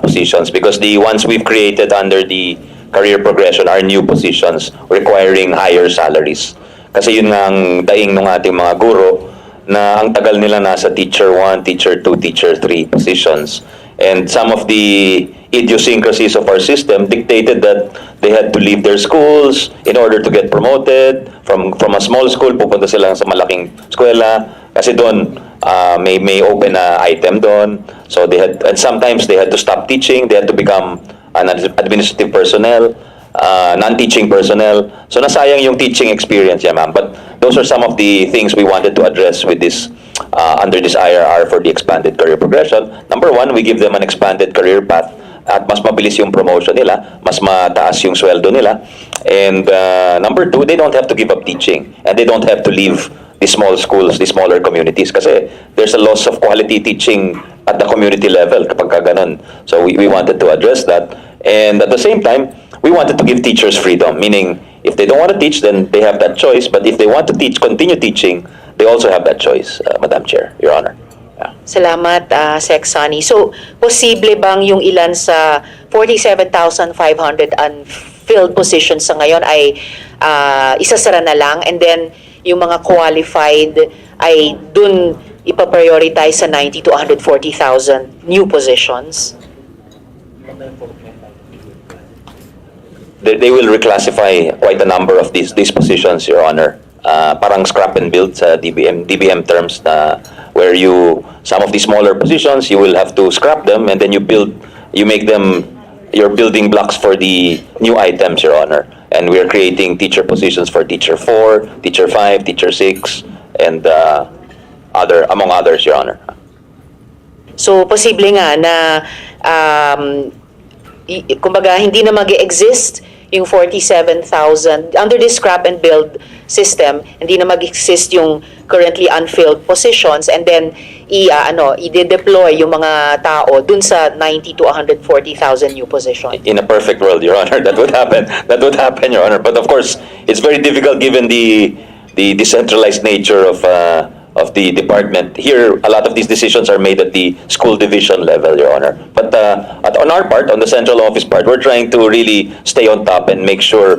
positions because the ones we've created under the career progression are new positions requiring higher salaries. Kasi yun nga ang daing ng ating mga guro na ang tagal nila nasa teacher 1, teacher 2, teacher 3 positions. And some of the idiosyncrasies of our system dictated that they had to leave their schools in order to get promoted from a small school, pupunta sila sa malaking eskwela kasi doon may open na item doon. So they had, and sometimes they had to stop teaching, they had to become an administrative personnel, non-teaching personnel. So nasayang yung teaching experience, yeah, ma'am. But those are some of the things we wanted to address with this under this IRR for the expanded career progression. Number one, we give them an expanded career path at mas mabilis yung promotion nila, mas mataas yung sweldo nila. And number two, they don't have to give up teaching and they don't have to leave the small schools, the smaller communities kasi there's a loss of quality teaching at the community level kapag ka ganun. So we wanted to address that. And at the same time, we wanted to give teachers freedom, meaning if they don't want to teach, then they have that choice. But if they want to teach, continue teaching, they also have that choice, Madam Chair, Your Honor. Yeah. Salamat, Sec. Sonny. So, posible bang yung ilan sa 47,500 unfilled positions sa ngayon ay isasara na lang and then yung mga qualified ay dun ipaprioritize sa 90 to 140,000 new positions? They will reclassify quite a number of these positions, Your Honor. Parang scrap and build sa DBM terms na where some of the smaller positions, you will have to scrap them and then you make them your building blocks for the new items, Your Honor. And we are creating teacher positions for teacher 4, teacher 5, teacher 6, and among others, Your Honor. So, posible nga na kumbaga hindi na mag-exist yung 47,000 under this scrap and build system, hindi na mag-exist yung currently unfilled positions and then i-deploy yung mga tao dun sa 90 to 140,000 new positions. In a perfect world, Your Honor, that would happen. That would happen, Your Honor. But of course, it's very difficult given the decentralized nature of the department. Here, a lot of these decisions are made at the school division level, Your Honor. But on our part, on the central office part, we're trying to really stay on top and make sure